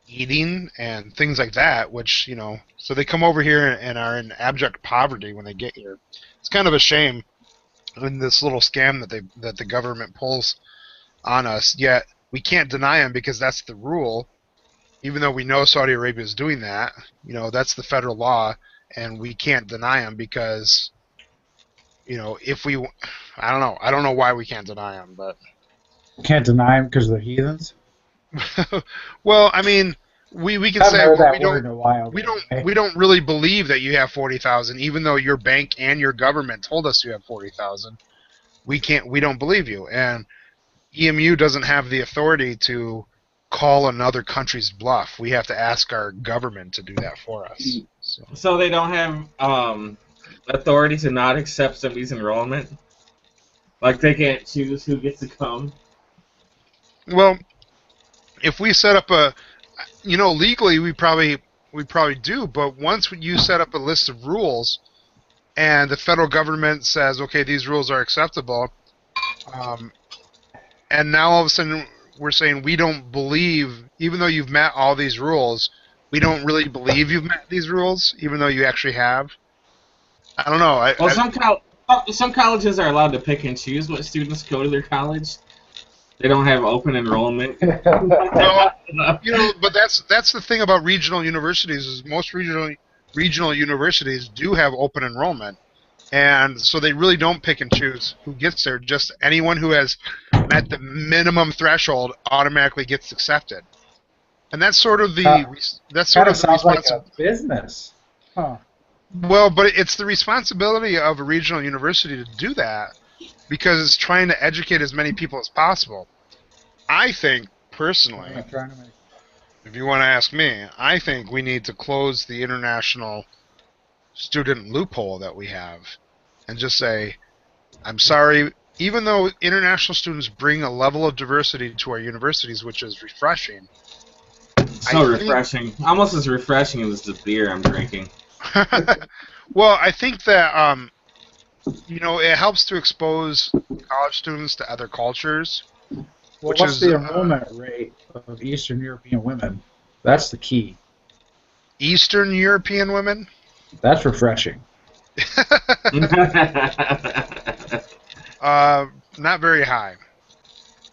Speaker 1: eating and things like that, which, so they come over here and are in abject poverty when they get here. It's kind of a shame in this little scam that the government pulls on us, yet we can't deny them because that's the rule, even though we know Saudi Arabia is doing that. That's the federal law, and we can't deny them because, if we, I don't know why we can't deny them, but
Speaker 3: Can't deny them because they're heathens.
Speaker 1: well, I mean, we can
Speaker 3: I haven't
Speaker 1: say,
Speaker 3: heard
Speaker 1: well,
Speaker 3: that word in a while.
Speaker 1: we don't really believe that you have 40,000, even though your bank and your government told us you have 40,000. We don't believe you, and EMU doesn't have the authority to call another country's bluff. We have to ask our government to do that for us.
Speaker 2: So they don't have authority to not accept somebody's enrollment? Like they can't choose who gets to come?
Speaker 1: Well, if we set up legally we probably do, but once you set up a list of rules and the federal government says, okay, these rules are acceptable, and now all of a sudden we're saying we don't believe, even though you've met all these rules, we don't really believe you've met these rules, even though you actually have. I don't know.
Speaker 2: Some colleges are allowed to pick and choose what students go to their college. They don't have open enrollment.
Speaker 1: Well, but that's the thing about regional universities is most regional universities do have open enrollment, and so they really don't pick and choose who gets there. Just anyone who has met the minimum threshold automatically gets accepted, and that's sort of the
Speaker 3: sounds like a business. Huh.
Speaker 1: Well, but it's the responsibility of a regional university to do that because it's trying to educate as many people as possible. I think, personally, if you want to ask me, I think we need to close the international student loophole that we have and just say, I'm sorry, even though international students bring a level of diversity to our universities, which is refreshing.
Speaker 2: Refreshing. Almost as refreshing as the beer I'm drinking.
Speaker 1: Well, I think that it helps to expose college students to other cultures.
Speaker 3: What's the enrollment rate of Eastern European women? That's the key.
Speaker 1: Eastern European women?
Speaker 3: That's refreshing.
Speaker 1: Not very high,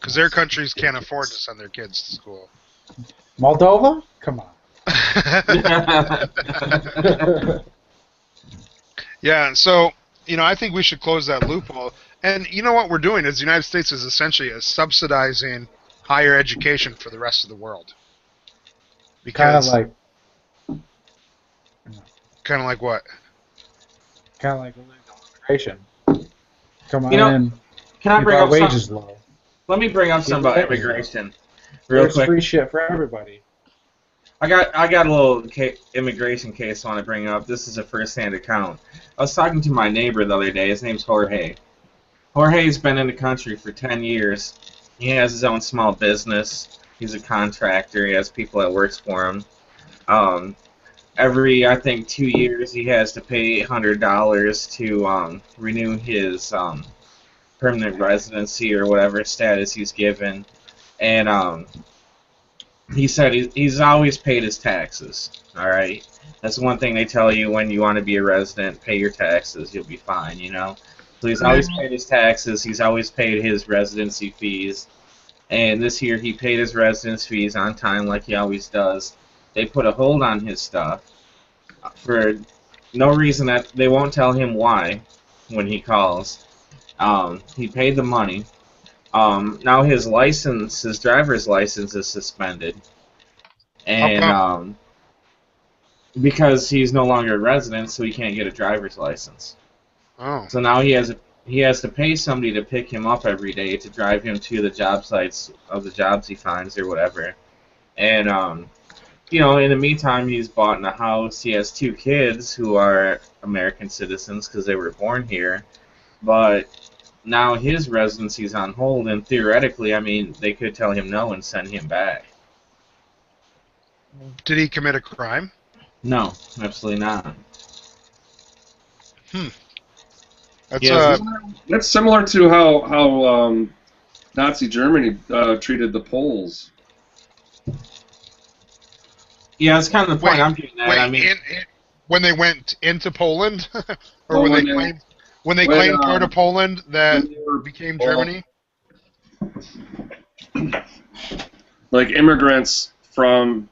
Speaker 1: because their countries can't afford to send their kids to school.
Speaker 3: Moldova? Come on.
Speaker 1: Yeah, so, I think we should close that loophole. And what we're doing is the United States is essentially subsidizing higher education for the rest of the world. Because
Speaker 3: kind
Speaker 1: of like what?
Speaker 3: Kind of like illegal immigration. Come on in.
Speaker 2: Can I bring up
Speaker 3: wages low?
Speaker 2: Let me bring up something about immigration, real quick.
Speaker 3: Free shit for everybody.
Speaker 2: I got a little immigration case I want to bring up. This is a first-hand account. I was talking to my neighbor the other day. His name's Jorge. Jorge's been in the country for 10 years. He has his own small business. He's a contractor. He has people that works for him. Every, I think, 2 years he has to pay $800 to renew his permanent residency or whatever status he's given. And he said he's always paid his taxes. All right, that's one thing they tell you when you want to be a resident: pay your taxes, you'll be fine. So he's always paid his taxes. He's always paid his residency fees. And this year he paid his residence fees on time, like he always does. They put a hold on his stuff for no reason that they won't tell him why when he calls. He paid the money. Now his driver's license is suspended, and because he's no longer a resident, so he can't get a driver's license.
Speaker 1: Oh.
Speaker 2: So now he has to pay somebody to pick him up every day to drive him to the job sites of the jobs he finds or whatever. And in the meantime, he's bought a house. He has 2 kids who are American citizens because they were born here. but now his residency's on hold, and theoretically, I mean, they could tell him no and send him back.
Speaker 1: Did he commit a crime?
Speaker 2: No, absolutely not.
Speaker 1: That's
Speaker 2: Yes.
Speaker 4: That's similar to how Nazi Germany treated the Poles.
Speaker 2: Yeah, that's kind of the point I'm getting at.
Speaker 1: Wait,
Speaker 2: I mean,
Speaker 1: when they went into Poland, or
Speaker 4: Well,
Speaker 1: when they claimed part of Poland that became Germany.
Speaker 4: Like immigrants from,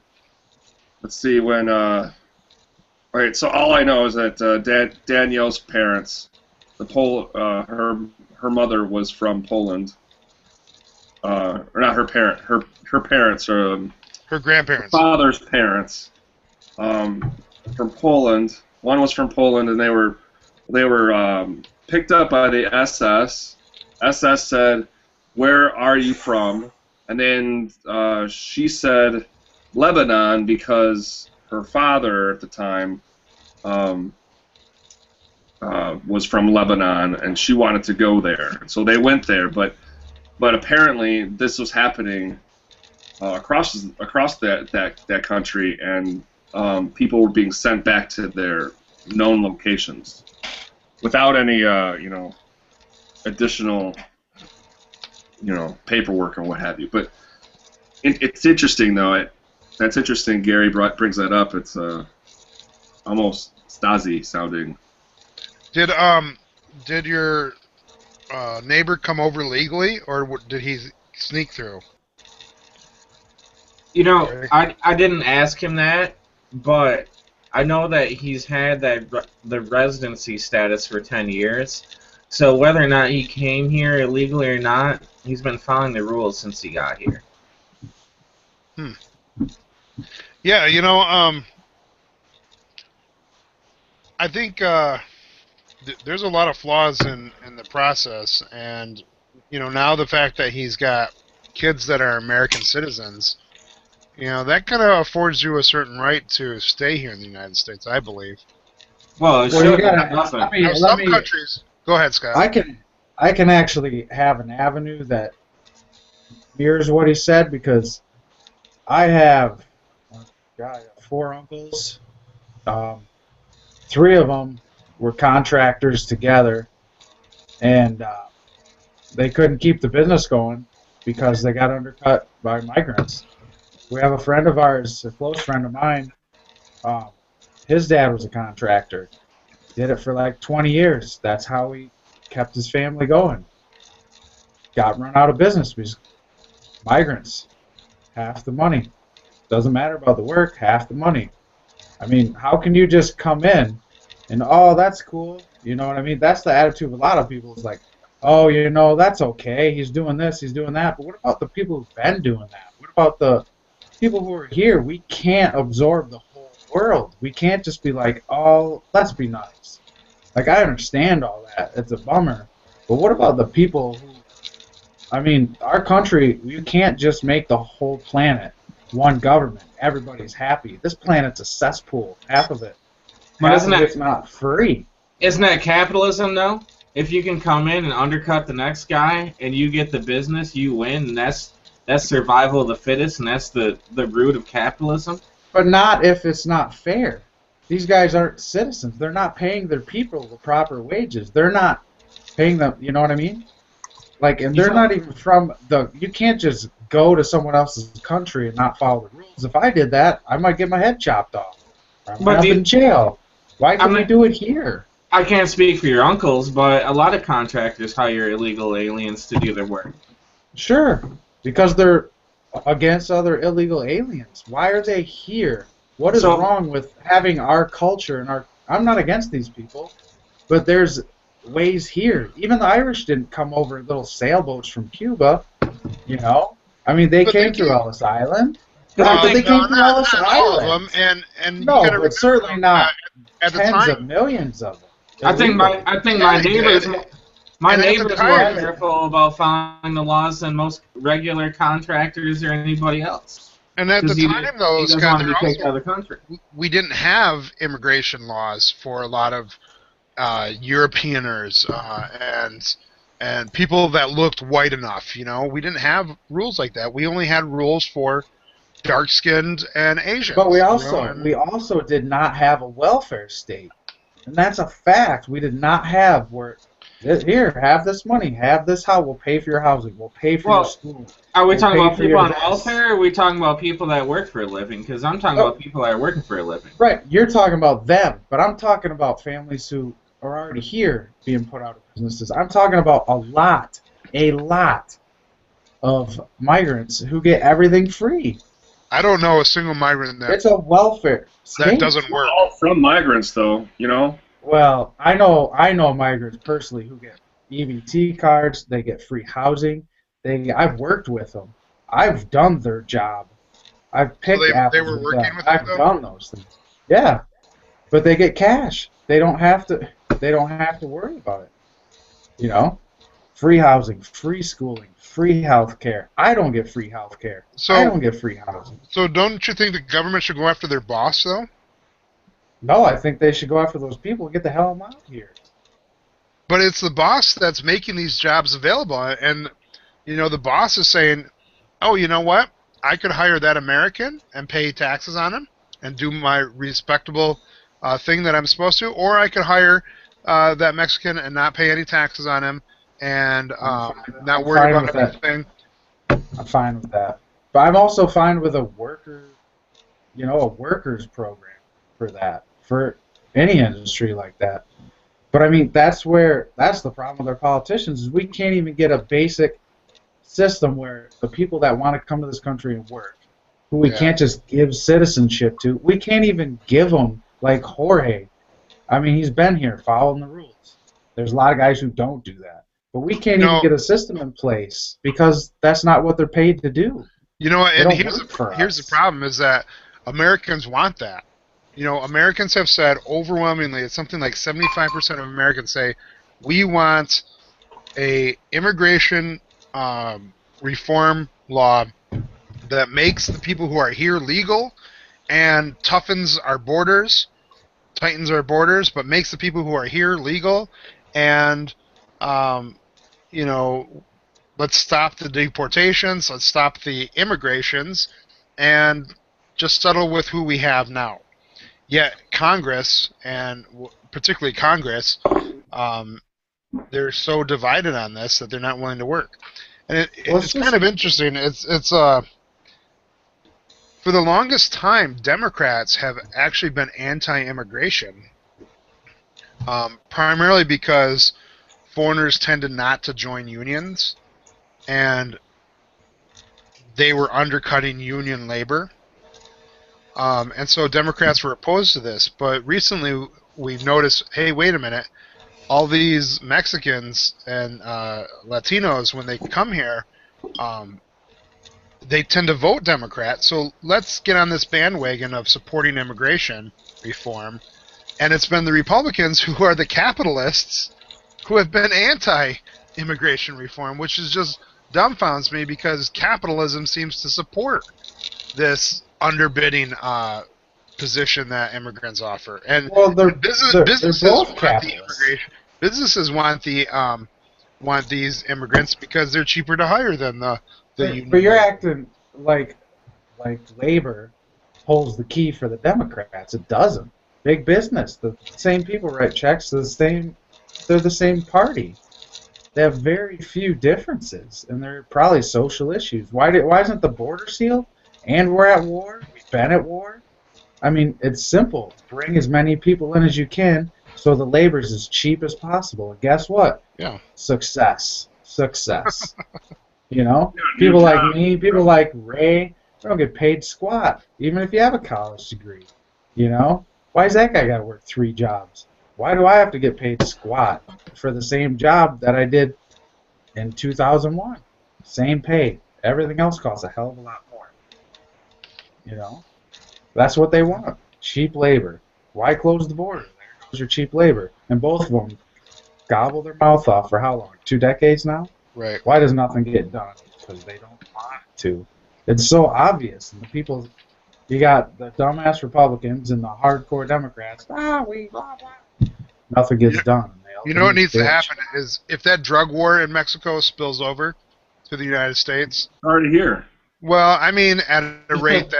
Speaker 4: let's see, when. All right, so all I know is that Danielle's parents, her mother was from Poland. Or not her parent, her parents,
Speaker 1: Her grandparents.
Speaker 4: father's parents, from Poland. One was from Poland, and they were picked up by the SS. SS said, "Where are you from?" And then she said, "Lebanon," because her father at the time was from Lebanon, and she wanted to go there. So they went there, but apparently this was happening across that country, and people were being sent back to their known locations without any additional paperwork or what have you. But it's interesting though. That's interesting. Gary brings that up. It's almost Stasi sounding.
Speaker 1: Did your neighbor come over legally, or did he sneak through?
Speaker 2: you know, I didn't ask him that, but I know that he's had the residency status for 10 years. So whether or not he came here illegally or not, he's been following the rules since he got here.
Speaker 1: Yeah, I think there's a lot of flaws in the process, and now the fact that he's got kids that are American citizens, that kind of affords you a certain right to stay here in the United States, I believe.
Speaker 2: Well,
Speaker 3: you gotta,
Speaker 1: Now, some countries. Go ahead, Scott.
Speaker 3: I can actually have an avenue that mirrors what he said, because I have 4 uncles. 3 of them were contractors together, and they couldn't keep the business going because they got undercut by migrants. We have a friend of ours, a close friend of mine. His dad was a contractor. Did it for like 20 years. That's how he kept his family going. Got run out of business because migrants, half the money. Doesn't matter about the work, half the money. I mean, how can you just come in and, oh, that's cool? You know what I mean? That's the attitude of a lot of people. It's like, oh, that's okay. He's doing this, he's doing that. But what about the people who've been doing that? What about the people who are here? We can't absorb the whole world. We can't just be like, oh, let's be nice. Like, I understand all that. It's a bummer. But what about the people who, I mean, our country, you can't just make the whole planet one government. Everybody's happy. This planet's a cesspool. Half of it.
Speaker 2: But isn't
Speaker 3: it's not free.
Speaker 2: Isn't that capitalism, though? If you can come in and undercut the next guy and you get the business, you win, and that's survival of the fittest, and that's the root of capitalism.
Speaker 3: But not if it's not fair. These guys aren't citizens. They're not paying their people the proper wages. They're not paying them, you know what I mean? Like, and they're not even from you can't just go to someone else's country and not follow the rules. If I did that, I might get my head chopped off. I might be in jail. Why can't we do it here?
Speaker 2: I can't speak for your uncles, but a lot of contractors hire illegal aliens to do their work.
Speaker 3: Sure, because they're against other illegal aliens. Why are they here? What is wrong with having our culture and our... I'm not against these people, but there's ways here. Even the Irish didn't come over in little sailboats from Cuba, I mean, they came through Ellis Island. They came through Ellis Island.
Speaker 1: All of them, and
Speaker 3: no, but certainly not
Speaker 1: at the
Speaker 3: tens
Speaker 1: time,
Speaker 3: of millions of them.
Speaker 2: I think my neighbors more careful about following the laws than most regular contractors or anybody else.
Speaker 1: And at the time, though, Scott,
Speaker 2: country.
Speaker 1: we didn't have immigration laws for a lot of Europeaners, and people that looked white enough. You know, we didn't have rules like that. We only had rules for dark-skinned and Asians.
Speaker 3: But we
Speaker 1: you know,
Speaker 3: also
Speaker 1: and-
Speaker 3: we also did not have a welfare state, and that's a fact. We did not have where here, have this money, have this house. We'll pay for your housing. We'll pay for your school.
Speaker 2: Are we
Speaker 3: We'll
Speaker 2: talking
Speaker 3: pay
Speaker 2: about
Speaker 3: for
Speaker 2: people
Speaker 3: your
Speaker 2: on
Speaker 3: this.
Speaker 2: welfare, or are we talking about people that work for a living? Because I'm talking about people that are working for a living.
Speaker 3: Right, you're talking about them, but I'm talking about families who are already here being put out of businesses. I'm talking about a lot of migrants who get everything free.
Speaker 1: I don't know a single migrant
Speaker 3: It's a welfare
Speaker 1: that
Speaker 3: state.
Speaker 1: doesn't work.
Speaker 4: All from migrants, though, you know.
Speaker 3: Well, I know migrants personally who get EBT cards. They get free housing. I've worked with them. I've done their job. I've picked apples.
Speaker 1: They were
Speaker 3: with
Speaker 1: working
Speaker 3: them.
Speaker 1: with you,
Speaker 3: I've
Speaker 1: though?
Speaker 3: done those things. Yeah, but they get cash. They don't have to. They don't have to worry about it. You know, free housing, free schooling, free health care. I don't get free health care. I don't get free housing.
Speaker 1: So don't you think the government should go after their boss, though?
Speaker 3: No, I think they should go after those people and get the hell out of here.
Speaker 1: But it's the boss that's making these jobs available, and you know the boss is saying, "Oh, you know what? I could hire that American and pay taxes on him and do my respectable thing that I'm supposed to, or I could hire that Mexican and not pay any taxes on him and not worry about anything."
Speaker 3: I'm fine with that, but I'm also fine with a workers program for that, for any industry like that. But I mean, that's the problem with our politicians is we can't even get a basic system where the people that want to come to this country and work, who we can't just give citizenship to, we can't even give them, like Jorge. I mean, he's been here following the rules. There's a lot of guys who don't do that. But we can't even get a system in place because that's not what they're paid to do.
Speaker 1: You know, and here's
Speaker 3: the
Speaker 1: the problem is that Americans want that. You know, Americans have said overwhelmingly, it's something like 75% of Americans say, we want a immigration reform law that makes the people who are here legal and tightens our borders, but makes the people who are here legal, and you know, let's stop the deportations, let's stop the immigrations, and just settle with who we have now. Yet Congress, and particularly Congress, they're so divided on this that they're not willing to work. And it's kind of interesting. It's for the longest time, Democrats have actually been anti-immigration, primarily because foreigners tended not to join unions, and they were undercutting union labor. And so Democrats were opposed to this. But recently we've noticed, hey, wait a minute, all these Mexicans and Latinos, when they come here, they tend to vote Democrat. So let's get on this bandwagon of supporting immigration reform. And it's been the Republicans who are the capitalists who have been anti-immigration reform, which is just dumbfounds me because capitalism seems to support this underbidding position that immigrants offer, and businesses
Speaker 3: both
Speaker 1: want the immigration. Businesses want these immigrants because they're cheaper to hire than the union.
Speaker 3: But you're acting like labor holds the key for the Democrats. It doesn't. Big business, the same people write checks. They're the same party. They have very few differences, and they're probably social issues. Why isn't the border sealed? And we're at war. We've been at war. I mean, it's simple. Bring as many people in as you can so the labor's as cheap as possible. And guess what?
Speaker 1: Yeah.
Speaker 3: Success. You know? People like me, people like Ray, they don't get paid squat, even if you have a college degree. You know? Why does that guy got to work 3 jobs? Why do I have to get paid squat for the same job that I did in 2001? Same pay. Everything else costs a hell of a lot more. You know? That's what they want. Cheap labor. Why close the border? There goes your cheap labor. And both of them gobble their mouth off for how long? 2 decades now?
Speaker 1: Right.
Speaker 3: Why does nothing get done? Because they don't want to. It's so obvious. And the people, you got the dumbass Republicans and the hardcore Democrats. Blah, blah. nothing gets done. They
Speaker 1: You know what
Speaker 3: ultimately
Speaker 1: needs to
Speaker 3: bitch.
Speaker 1: happen is if that drug war in Mexico spills over to the United States.
Speaker 4: Already here.
Speaker 1: Well, I mean, at a rate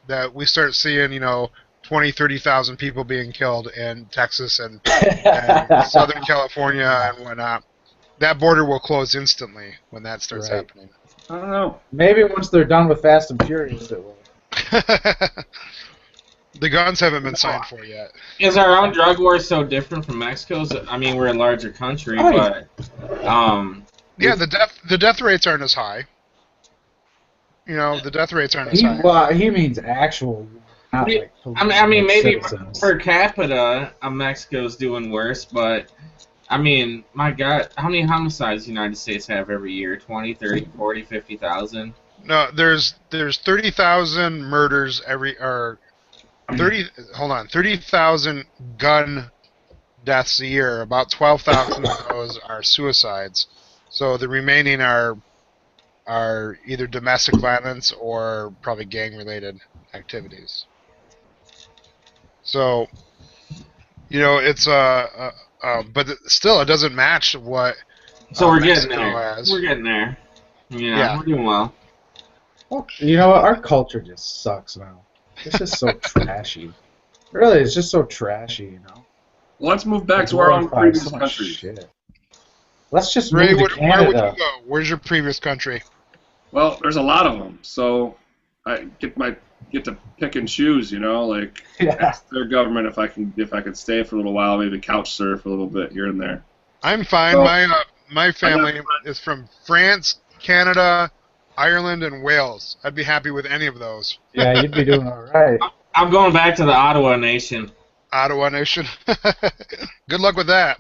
Speaker 1: that we start seeing, 20, 30,000 people being killed in Texas and Southern California and whatnot. That border will close instantly when that starts
Speaker 3: Right.
Speaker 1: happening.
Speaker 4: I don't know.
Speaker 3: Maybe once they're done with Fast and Furious, it will.
Speaker 1: The guns haven't been signed for yet.
Speaker 2: Is our own drug war so different from Mexico's? I mean, we're a larger country, but
Speaker 1: yeah, the death rates aren't as high. The death rates aren't as high.
Speaker 3: Well, he means actual, not like
Speaker 2: I mean, maybe
Speaker 3: citizens.
Speaker 2: per capita, Mexico's doing worse, but I mean, my God, how many homicides does the United States have every year? 20, 30, 40, 50,000?
Speaker 1: No, there's 30,000 murders or 30,000 gun deaths a year. About 12,000 of those are suicides. So the remaining are either domestic violence or probably gang-related activities. So, it's but still it doesn't match what.
Speaker 2: So we're
Speaker 1: Mexico
Speaker 2: getting there.
Speaker 1: has.
Speaker 2: We're getting there.
Speaker 1: Yeah.
Speaker 2: We're doing well.
Speaker 3: Well, you know what? Our culture just sucks now. It's just so trashy. Really, it's just so trashy,
Speaker 4: Well, let's move back
Speaker 3: It's
Speaker 4: to our own
Speaker 3: glorified
Speaker 4: previous
Speaker 3: so much
Speaker 4: country.
Speaker 3: shit. Let's just
Speaker 1: Ray,
Speaker 3: move to
Speaker 1: where would you
Speaker 3: Canada.
Speaker 1: go? Where's your previous country?
Speaker 4: Well, there's a lot of them, so I get to pick and choose. Like
Speaker 3: Yeah.
Speaker 4: ask their government if I could stay for a little while, maybe couch surf a little bit here and there.
Speaker 1: I'm fine.
Speaker 4: So-
Speaker 1: My family is from France, Canada, Ireland, and Wales. I'd be happy with any of those.
Speaker 3: Yeah, you'd be doing all right.
Speaker 2: I'm going back to the Ottawa Nation.
Speaker 1: Ottawa Nation. Good luck with that.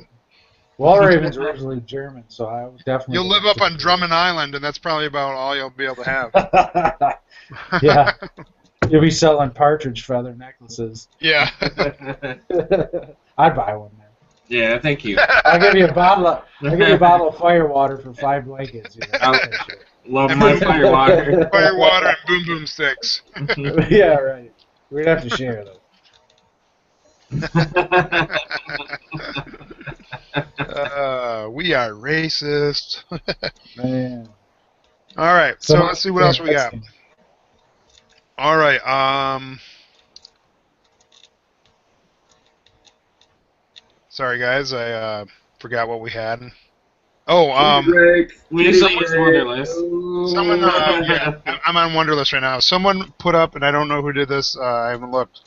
Speaker 3: Walraven's originally German, so I would definitely.
Speaker 1: You'll live up on Drummond Island, and that's probably about all you'll be able to have.
Speaker 3: Yeah, you'll be selling partridge feather necklaces.
Speaker 1: Yeah.
Speaker 3: I'd buy one, man.
Speaker 2: Yeah, thank you.
Speaker 3: I'll give you a bottle of fire water for 5 blankets.
Speaker 2: Love my fire water.
Speaker 1: Fire water and boom boom sticks.
Speaker 3: Yeah, right. We'd have to share though.
Speaker 1: We are racist.
Speaker 3: Man.
Speaker 1: All right, so let's see what else we got. All right, sorry guys, I forgot what we had. Oh,
Speaker 2: we usually use Wonderlist.
Speaker 1: someone, yeah, I'm on Wonderlist right now. Someone put up, and I don't know who did this. I haven't looked.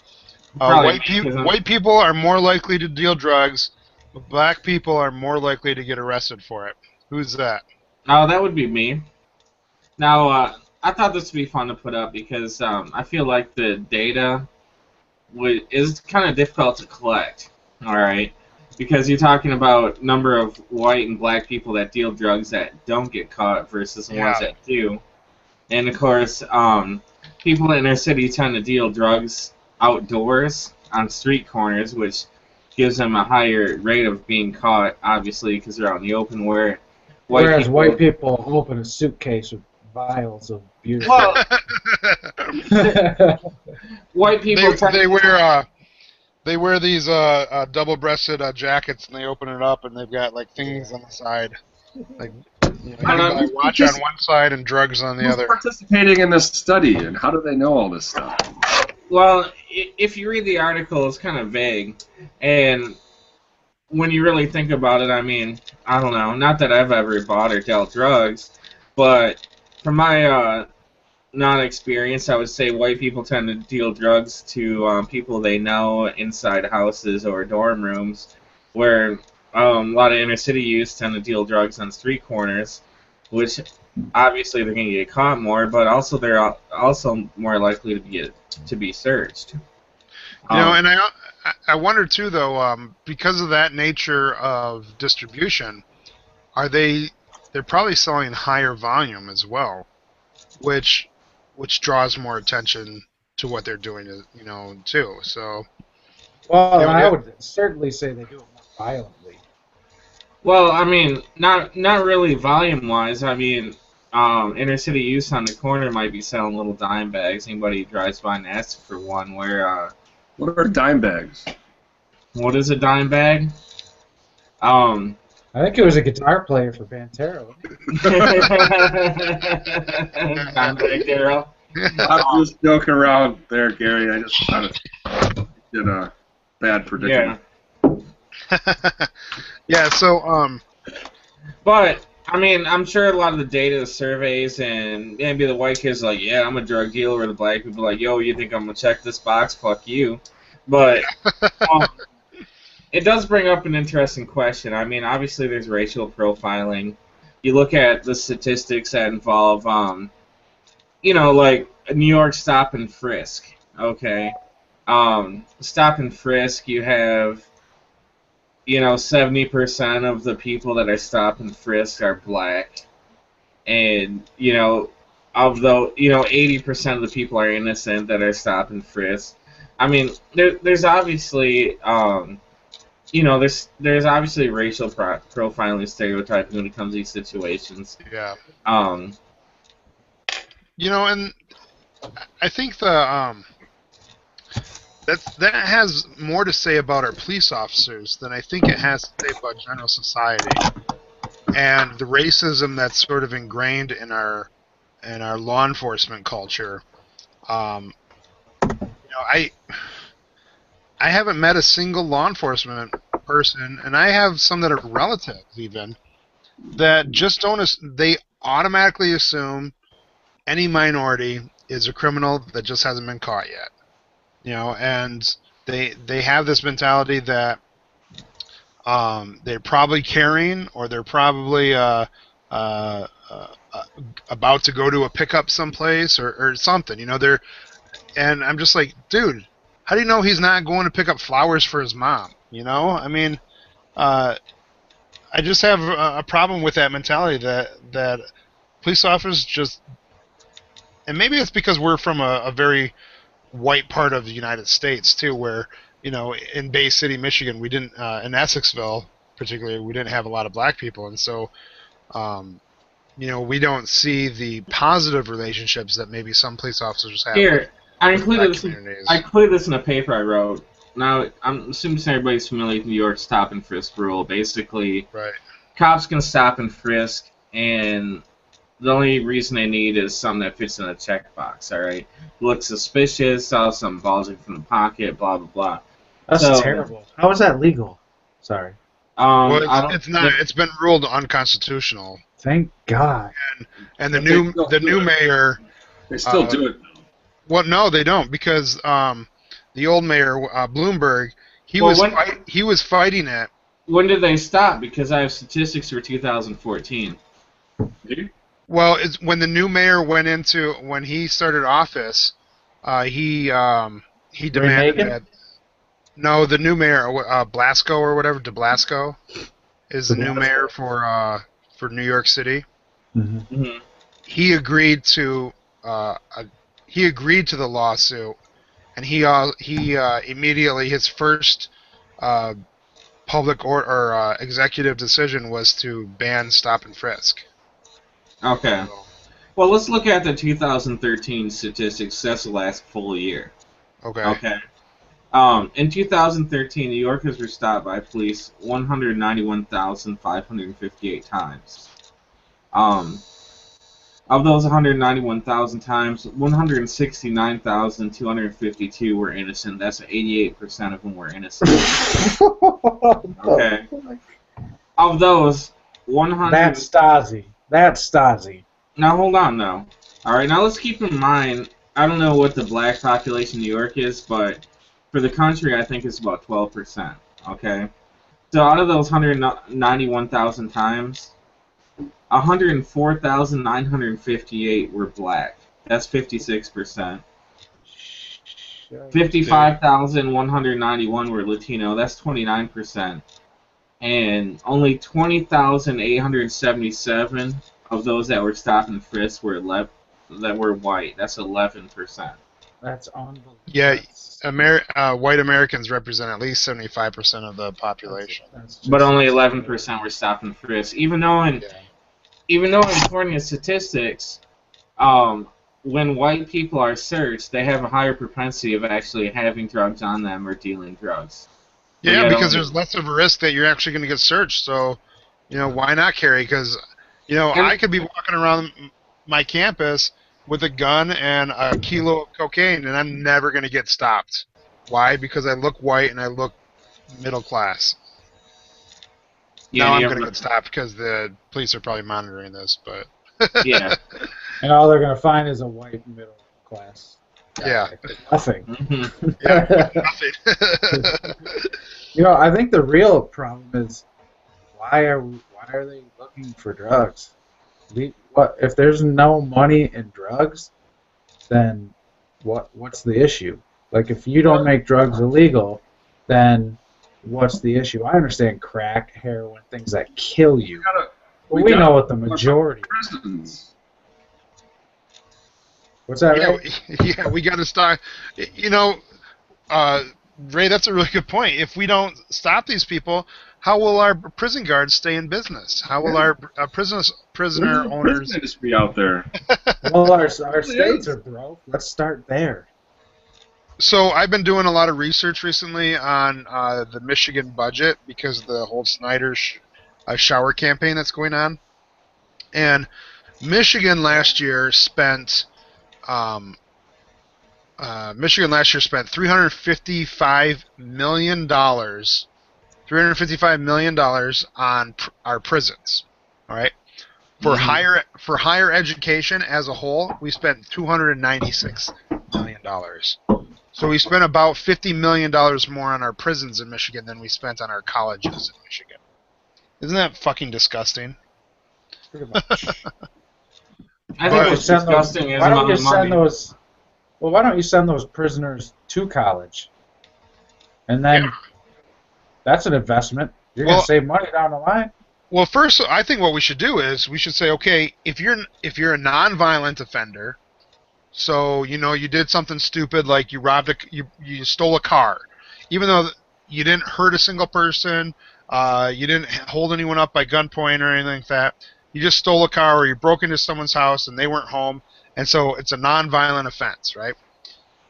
Speaker 1: White people are more likely to deal drugs. Black people are more likely to get arrested for it. Who's that?
Speaker 2: Oh, that would be me. Now, I thought this would be fun to put up because I feel like the data is kind of difficult to collect. All right, because you're talking about number of white and black people that deal drugs that don't get caught versus the ones that do, and of course, people in our city tend to deal drugs outdoors on street corners, which gives them a higher rate of being caught, obviously, because they're out in the open. Whereas
Speaker 3: white people open a suitcase with vials of beer.
Speaker 2: Well, white people
Speaker 1: they wear these double-breasted jackets, and they open it up, and they've got like things on the side, like you got watch on one side and drugs on the other.
Speaker 4: Participating in this study, and how do they know all this stuff?
Speaker 2: Well, if you read the article, it's kind of vague, and when you really think about it, I mean, I don't know, not that I've ever bought or dealt drugs, but from my non-experience, I would say white people tend to deal drugs to people they know inside houses or dorm rooms, where a lot of inner city youths tend to deal drugs on street corners, which obviously they're going to get caught more, but also they're also more likely to be searched.
Speaker 1: And I wonder too, though, because of that nature of distribution, they're probably selling higher volume as well, which draws more attention to what they're doing, too. So.
Speaker 3: Well, I would certainly say they do it more violently.
Speaker 2: Well, I mean, not really volume-wise. I mean, inner city youths on the corner might be selling little dime bags. Anybody who drives by and asks for one, where
Speaker 4: what are dime bags?
Speaker 2: What is a dime bag?
Speaker 3: I think it was a guitar player for Pantera.
Speaker 2: Dime bag, Daryl.
Speaker 4: I'm just joking around there, Gary. I just thought it did a bad prediction.
Speaker 2: Yeah.
Speaker 1: So
Speaker 2: But I mean, I'm sure a lot of the data, the surveys, and maybe the white kids are like, yeah, I'm a drug dealer, or the black people are like, yo, you think I'm gonna check this box? Fuck you. But it does bring up an interesting question. I mean, obviously there's racial profiling. You look at the statistics that involve, like New York stop and frisk. Okay, stop and frisk. You have 70% of the people that are stop and frisk are black, and of the 80% of the people are innocent that are stop and frisk. I mean, there's obviously there's obviously racial profiling, stereotyping when it comes to these situations.
Speaker 1: yeah,
Speaker 2: Um,
Speaker 1: and I think that has more to say about our police officers than I think it has to say about general society and the racism that's sort of ingrained in our law enforcement culture. I haven't met a single law enforcement person, and I have some that are relatives even, that just they automatically assume any minority is a criminal that just hasn't been caught yet. And they have this mentality that they're probably carrying, or they're probably about to go to a pickup someplace or something. And I'm just like, dude, how do you know he's not going to pick up flowers for his mom? I mean, I just have a problem with that mentality that police officers just, and maybe it's because we're from a very white part of the United States too, where in Bay City, Michigan, we didn't, in Essexville particularly, we didn't have a lot of black people, and so we don't see the positive relationships that maybe some police officers have.
Speaker 2: Here, I included this in a paper I wrote. Now, I'm assuming everybody's familiar with New York's stop and frisk rule. Basically,
Speaker 1: right,
Speaker 2: cops can stop and frisk, and the only reason they need is something that fits in a checkbox, all right? Looks suspicious, saw some bulging from the pocket, blah, blah, blah.
Speaker 3: That's terrible. How is that legal? Sorry.
Speaker 1: Well, it's not. It's been ruled unconstitutional.
Speaker 3: Thank God.
Speaker 1: And the new mayor.
Speaker 4: They still do it.
Speaker 1: Well, no, they don't, because the old mayor, Bloomberg, he was fighting it.
Speaker 2: When did they stop? Because I have statistics for 2014.
Speaker 1: Well, it's when the new mayor when he started office, he demanded that. No, the new mayor, Blasco or whatever, de Blasco, is the new mayor for New York City.
Speaker 3: Mm-hmm.
Speaker 2: Mm-hmm.
Speaker 1: He agreed to the lawsuit, and he immediately, his first public or executive decision was to ban stop and frisk.
Speaker 2: Okay. Well, let's look at the 2013 statistics. That's the last full year.
Speaker 1: Okay.
Speaker 2: In 2013, New Yorkers were stopped by police 191,558 times. Of those 191,000 times, 169,252 were innocent. That's 88% of them were innocent. Okay. Of those, 100...
Speaker 3: That's Stasi.
Speaker 2: Now, hold on, though. Alright, now let's keep in mind, I don't know what the black population in New York is, but for the country, I think it's about 12%. Okay? So out of those 191,000 times, 104,958 were black. That's 56%. 55,191 were Latino. That's 29%. And only 20,877 of those that were stopped and frisked were white. That's 11%.
Speaker 3: That's unbelievable.
Speaker 1: Yeah, white Americans represent at least 75% of the population.
Speaker 2: But only 11% were stopped and frisked. Even though according to statistics, when white people are searched, they have a higher propensity of actually having drugs on them or dealing drugs.
Speaker 1: Yeah, because there's less of a risk that you're actually going to get searched. So, why not carry? Because, I could be walking around my campus with a gun and a kilo of cocaine, and I'm never going to get stopped. Why? Because I look white and I look middle class.
Speaker 2: Yeah,
Speaker 1: now I'm going to get stopped because the police are probably monitoring this, but...
Speaker 2: Yeah.
Speaker 3: And all they're going to find is a white middle class.
Speaker 1: Yeah.
Speaker 3: Nothing.
Speaker 2: Mm-hmm.
Speaker 1: Yeah, nothing.
Speaker 3: I think the real problem is why are they looking for drugs? What if there's no money in drugs, then what's the issue? Like if you don't make drugs illegal, then what's the issue? I understand crack, heroin, things that kill you. But we know what the majority.
Speaker 4: Prisons.
Speaker 3: What's that?
Speaker 1: Yeah, we got to start. Ray, that's a really good point. If we don't stop these people, how will our prison guards stay in business? How will our prisoner owners?
Speaker 4: Prison industry out there.
Speaker 3: Well, our states are broke. Let's start there.
Speaker 1: So I've been doing a lot of research recently on the Michigan budget because of the whole Snyder shower campaign that's going on, and Michigan last year spent $355 million on our prisons. All right. For higher education as a whole, we spent $296 million. So we spent about $50 million more on our prisons in Michigan than we spent on our colleges in Michigan. Isn't that fucking disgusting?
Speaker 3: Pretty much.
Speaker 2: I think what's disgusting is amount of money.
Speaker 3: Why don't you send those prisoners to college? And then that's an investment. You're going to save money down the line.
Speaker 1: Well, first, I think what we should do is we should say, okay, if you're a non-violent offender, so you did something stupid like you stole a car, even though you didn't hurt a single person, you didn't hold anyone up by gunpoint or anything like that. You just stole a car or you broke into someone's house and they weren't home, and so it's a non-violent offense, right?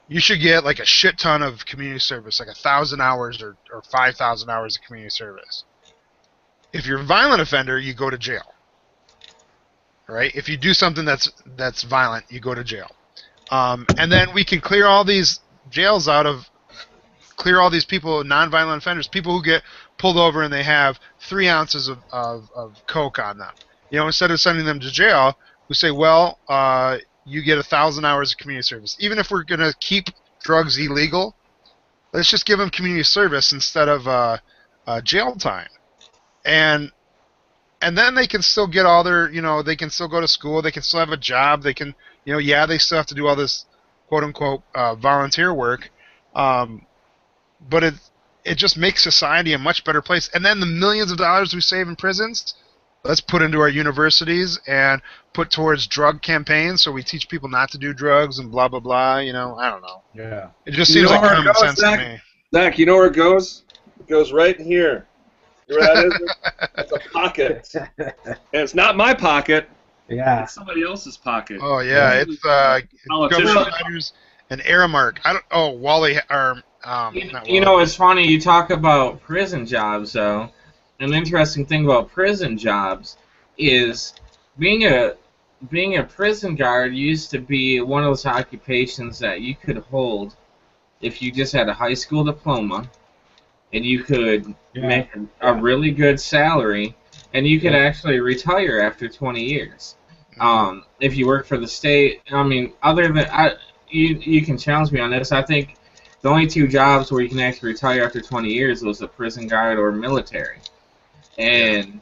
Speaker 1: You should get like a shit ton of community service, like 1,000 hours or 5,000 hours of community service. If you're a violent offender, you go to jail. Right? If you do something that's violent, you go to jail. And then we can clear all these jails clear all these people, non-violent offenders, people who get pulled over and they have 3 ounces of coke on them. Instead of sending them to jail, we say, well, you get 1,000 hours of community service. Even if we're going to keep drugs illegal, let's just give them community service instead of jail time. And then they can still get all their, they can still go to school, they can still have a job, they can, they still have to do all this quote-unquote volunteer work, but it just makes society a much better place. And then the millions of dollars we save in prisons, let's put into our universities and put towards drug campaigns so we teach people not to do drugs and blah, blah, blah, I don't know.
Speaker 3: Yeah.
Speaker 1: It just seems like common sense to me.
Speaker 4: Zach, you know where it goes? It goes right in here. You know where that is? That's a pocket. And it's not my pocket.
Speaker 3: Yeah.
Speaker 4: It's somebody else's pocket.
Speaker 1: Oh, yeah. It's Governor Snyder's and Aramark. Wally, or...
Speaker 2: it's funny, you talk about prison jobs, though. An interesting thing about prison jobs is being a prison guard used to be one of those occupations that you could hold if you just had a high school diploma, and you could make a really good salary, and you could actually retire after 20 years. If you work for the state, other than you can challenge me on this. I think the only 2 jobs where you can actually retire after 20 years was a prison guard or military. And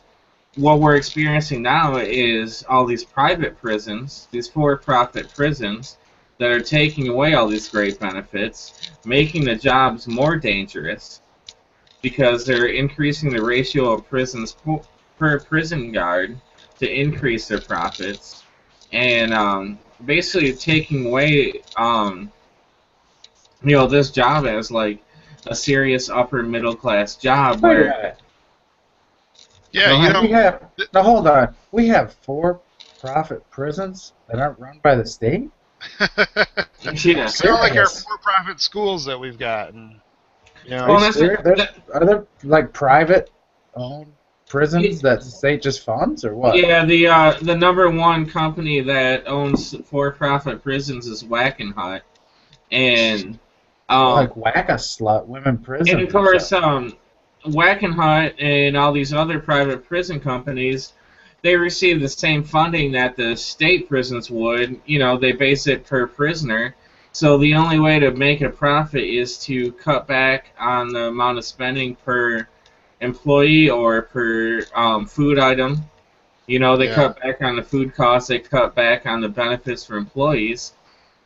Speaker 2: what we're experiencing now is all these private prisons, these for-profit prisons, that are taking away all these great benefits, making the jobs more dangerous, because they're increasing the ratio of prisons per prison guard to increase their profits, and basically taking away, this job as like a serious upper middle class job where.
Speaker 1: Yeah,
Speaker 3: now hold on. We have for-profit prisons that aren't run by the state.
Speaker 1: They're like our for-profit schools that we've got. You know?
Speaker 3: Are you
Speaker 2: Well, that's
Speaker 3: serious? Are there like private owned prisons that the state just funds or what?
Speaker 2: yeah, the number one company that owns for-profit prisons is Wackenhut, and
Speaker 3: Like whack a slut women
Speaker 2: and
Speaker 3: prisons
Speaker 2: of
Speaker 3: or
Speaker 2: course
Speaker 3: something.
Speaker 2: Wackenhut and all these other private prison companies, they receive the same funding that the state prisons would. You know, they base it per prisoner. So the only way to make a profit is to cut back on the amount of spending per employee or per food item. You know, they
Speaker 1: Yeah.
Speaker 2: cut back on the food costs, they cut back on the benefits for employees,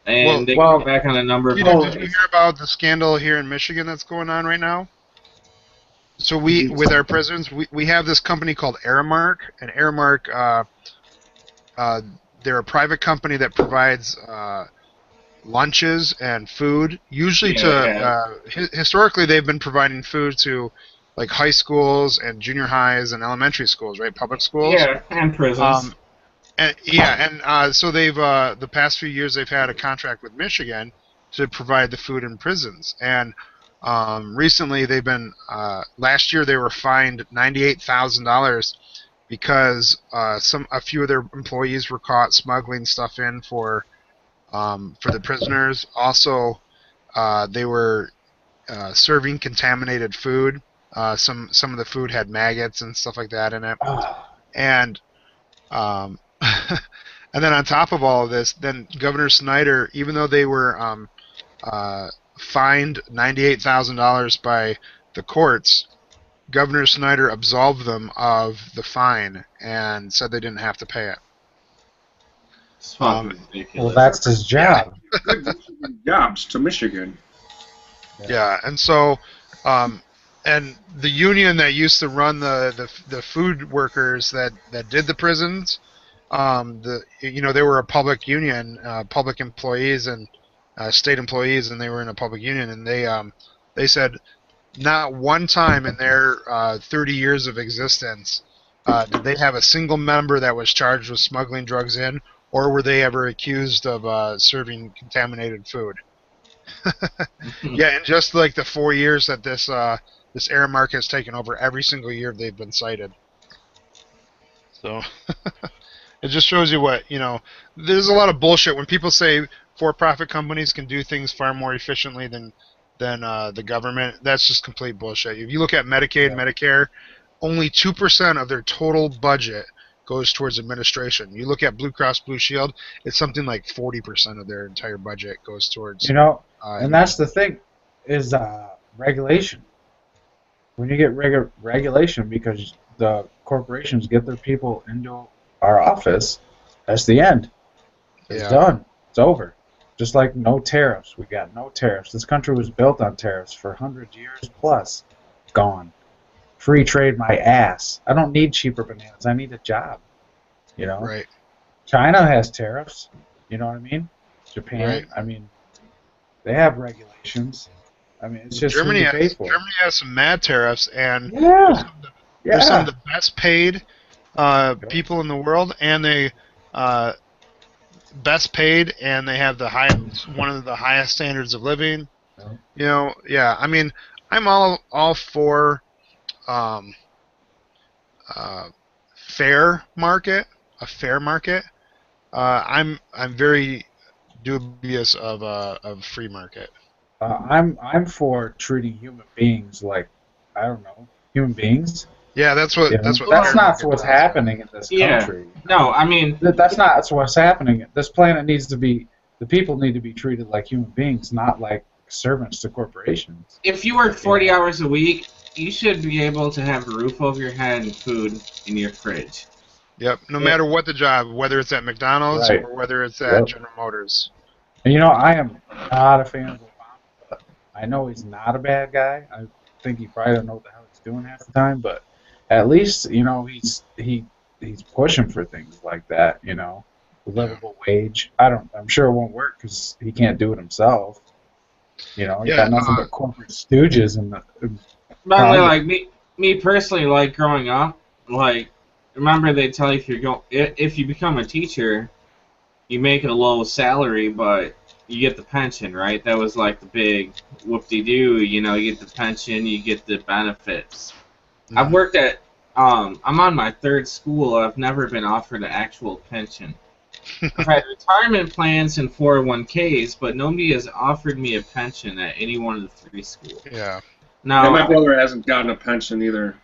Speaker 2: and they
Speaker 3: Well,
Speaker 2: cut back on a number of
Speaker 1: Peter,
Speaker 2: other
Speaker 1: did you
Speaker 2: things.
Speaker 1: hear about the scandal here in Michigan that's going on right now? So with our prisons, we have this company called Aramark, and Aramark, they're a private company that provides lunches and food. Usually historically they've been providing food to like high schools and junior highs and elementary schools, right? Public schools.
Speaker 2: Yeah, and prisons.
Speaker 1: So they've the past few years they've had a contract with Michigan to provide the food in prisons, and recently they've been last year they were fined $98,000 because a few of their employees were caught smuggling stuff in for the prisoners. Also, they were serving contaminated food. Some of the food had maggots and stuff like that in it, and and then on top of all of this, then Governor Snyder, even though they were fined $98,000 by the courts, Governor Snyder absolved them of the fine and said they didn't have to pay it.
Speaker 2: It's fucking ridiculous.
Speaker 3: Well, that's his job.
Speaker 4: Good jobs to Michigan.
Speaker 1: Yeah, and so, and the union that used to run the food workers that did the prisons, they were a public union, public employees and state employees, and they were in a public union, and they said not one time in their 30 years of existence did they have a single member that was charged with smuggling drugs in, or were they ever accused of serving contaminated food. Yeah, and just like the 4 years that this Aramark has taken over, every single year they've been cited. So it just shows you what, there's a lot of bullshit when people say for-profit companies can do things far more efficiently than the government. That's just complete bullshit. If you look at Medicaid, Medicare, only 2% of their total budget goes towards administration. You look at Blue Cross Blue Shield, it's something like 40% of their entire budget goes towards.
Speaker 3: And that's the thing, is regulation. When you get regulation, because the corporations get their people into our office, that's the end. It's done. It's over. Just like no tariffs. We got no tariffs. This country was built on tariffs for 100 years plus. Gone. Free trade my ass. I don't need cheaper bananas. I need a job.
Speaker 1: Right.
Speaker 3: China has tariffs. You know what I mean? Japan.
Speaker 1: Right.
Speaker 3: I mean, they have regulations. I mean, it's just
Speaker 1: Germany
Speaker 3: who you pay for.
Speaker 1: Germany has some mad tariffs, and
Speaker 3: Yeah.
Speaker 1: they're some of the best paid people in the world, and they best paid, and they have one of the highest standards of living. I mean, I'm all for fair market, a fair market. I'm very dubious of free market.
Speaker 3: I'm for treating human beings like, I don't know, human beings.
Speaker 1: Yeah, that's what
Speaker 3: That's not what's happening in this country.
Speaker 2: No, I mean
Speaker 3: that's not what's happening. This planet the people need to be treated like human beings, not like servants to corporations.
Speaker 2: if you work 40 hours a week, you should be able to have a roof over your head and food in your fridge.
Speaker 1: Yep, no matter what the job, whether it's at McDonald's or whether it's at General Motors.
Speaker 3: And I am not a fan of Obama, but I know he's not a bad guy. I think he probably don't know what the hell he's doing half the time, but at least, he's pushing for things like that, livable wage. I'm sure it won't work because he can't do it himself. He got nothing but corporate stooges and
Speaker 2: By the way, like me personally, like growing up, like remember they tell you if you become a teacher, you make a low salary, but you get the pension, right? That was like the big whoop-de-doo. You know, you get the pension, you get the benefits. I've worked at, I'm on my third school. I've never been offered an actual pension. I've had retirement plans and 401ks, but nobody has offered me a pension at any one of the 3 schools.
Speaker 1: Yeah.
Speaker 2: Now,
Speaker 4: And my brother hasn't gotten a pension either.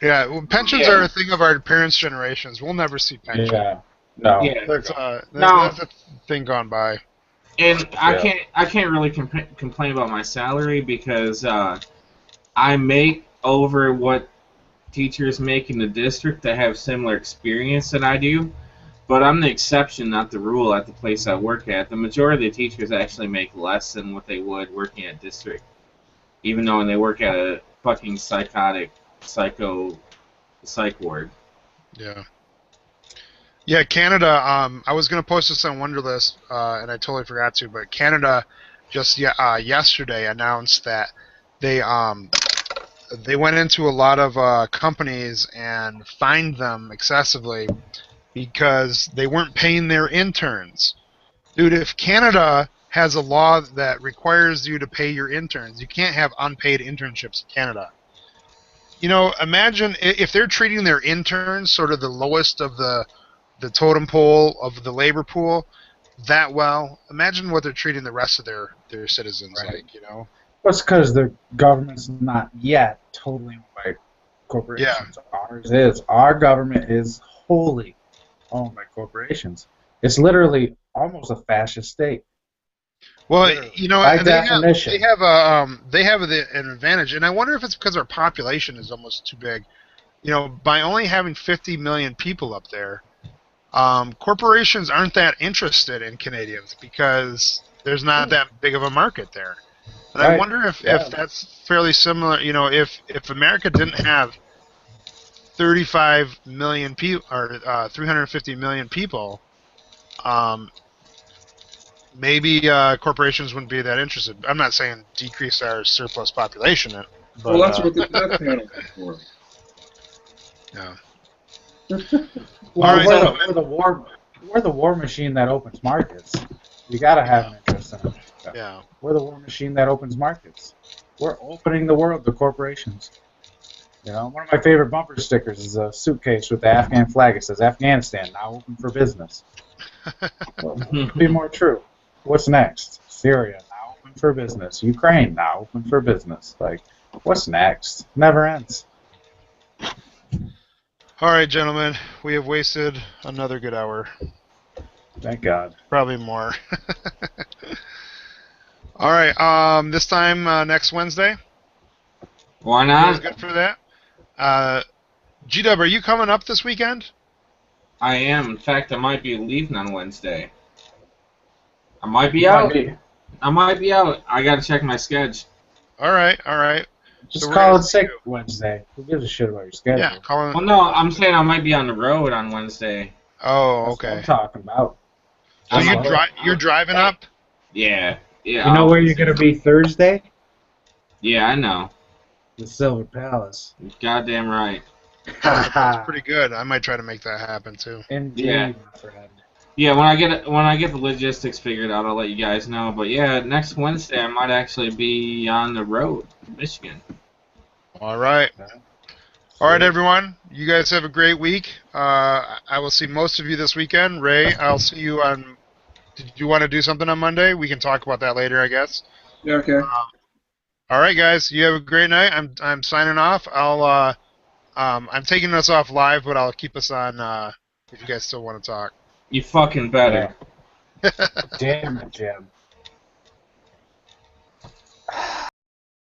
Speaker 1: Yeah, well, pensions are a thing of our parents' generations. We'll never see pensions.
Speaker 3: Yeah. No.
Speaker 2: yeah,
Speaker 1: That's a thing gone by.
Speaker 2: and I can't really complain about my salary because I make over what teachers make in the district that have similar experience that I do. But I'm the exception, not the rule, at the place I work at. The majority of the teachers actually make less than what they would working at district, even though they work at a fucking psych ward.
Speaker 1: Yeah. Yeah, Canada. I was gonna post this on Wunderlist, and I totally forgot to. But Canada just yesterday announced that they went into a lot of companies and fined them excessively because they weren't paying their interns. Dude, if Canada has a law that requires you to pay your interns, you can't have unpaid internships in Canada. You know, imagine if they're treating their interns sort of the lowest of the totem pole of the labor pool that well. Imagine what they're treating the rest of their citizens like, you know?
Speaker 3: Well, it's because the government's not yet totally owned by corporations.
Speaker 1: Yeah.
Speaker 3: Ours is. Our government is wholly owned by corporations. It's literally almost a fascist state.
Speaker 1: Well,
Speaker 3: Literally.
Speaker 1: you know,
Speaker 3: By
Speaker 1: and
Speaker 3: definition.
Speaker 1: they have an advantage, and I wonder if it's because our population is almost too big. You know, by only having 50 million people up there, corporations aren't that interested in Canadians because there's not that big of a market there. And I wonder if that's fairly similar. You know, if America didn't have 35 million people or 350 million people, maybe corporations wouldn't be that interested. I'm not saying decrease our surplus population, but
Speaker 4: Well, that's what the death panel is for.
Speaker 1: yeah.
Speaker 3: Well,
Speaker 1: All right,
Speaker 3: we're the war machine that opens markets. You gotta have an interest in it.
Speaker 1: Yeah.
Speaker 3: We're the war machine that opens markets. We're opening the world to corporations. You know, one of my favorite bumper stickers is a suitcase with the Afghan flag. It says Afghanistan now open for business. Well, to be more true. What's next? Syria now open for business. Ukraine now open for business. Like, what's next? Never ends.
Speaker 1: All right, gentlemen, we have wasted another good hour.
Speaker 3: Thank God.
Speaker 1: Probably more. All right, this time next Wednesday.
Speaker 2: Why
Speaker 1: You guys
Speaker 2: not?
Speaker 1: good for that? G-Dub, are you coming up this weekend?
Speaker 2: I am. In fact, I might be leaving on Wednesday. I might be out. I might be out. I gotta check my schedule.
Speaker 1: All right, all right.
Speaker 3: Just
Speaker 1: So we're
Speaker 3: call
Speaker 1: gonna
Speaker 3: it
Speaker 1: see
Speaker 3: sick
Speaker 1: you.
Speaker 3: Wednesday. Who gives a shit about your schedule?
Speaker 1: Yeah, call it.
Speaker 2: Well, no, I'm saying I might be on the road on Wednesday.
Speaker 1: Oh,
Speaker 3: That's what
Speaker 1: okay.
Speaker 3: I'm talking about.
Speaker 1: So you're driving up?
Speaker 2: Yeah. Yeah.
Speaker 3: You know where you're gonna be Thursday?
Speaker 2: Yeah, I know.
Speaker 3: The Silver Palace.
Speaker 2: Goddamn right.
Speaker 1: That's pretty good. I might try to make that happen too.
Speaker 3: Indeed,
Speaker 2: Yeah.
Speaker 3: my friend.
Speaker 2: Yeah, when I get the logistics figured out, I'll let you guys know. But yeah, next Wednesday I might actually be on the road, Michigan.
Speaker 1: All right. All right, everyone. You guys have a great week. I will see most of you this weekend. Ray, I'll see you on. Did you want to do something on Monday? We can talk about that later, I guess.
Speaker 4: Yeah, okay.
Speaker 1: All right, guys. You have a great night. I'm signing off. I'm taking us off live, but I'll keep us on if you guys still want to talk.
Speaker 2: You fucking better.
Speaker 3: Damn it, Jim.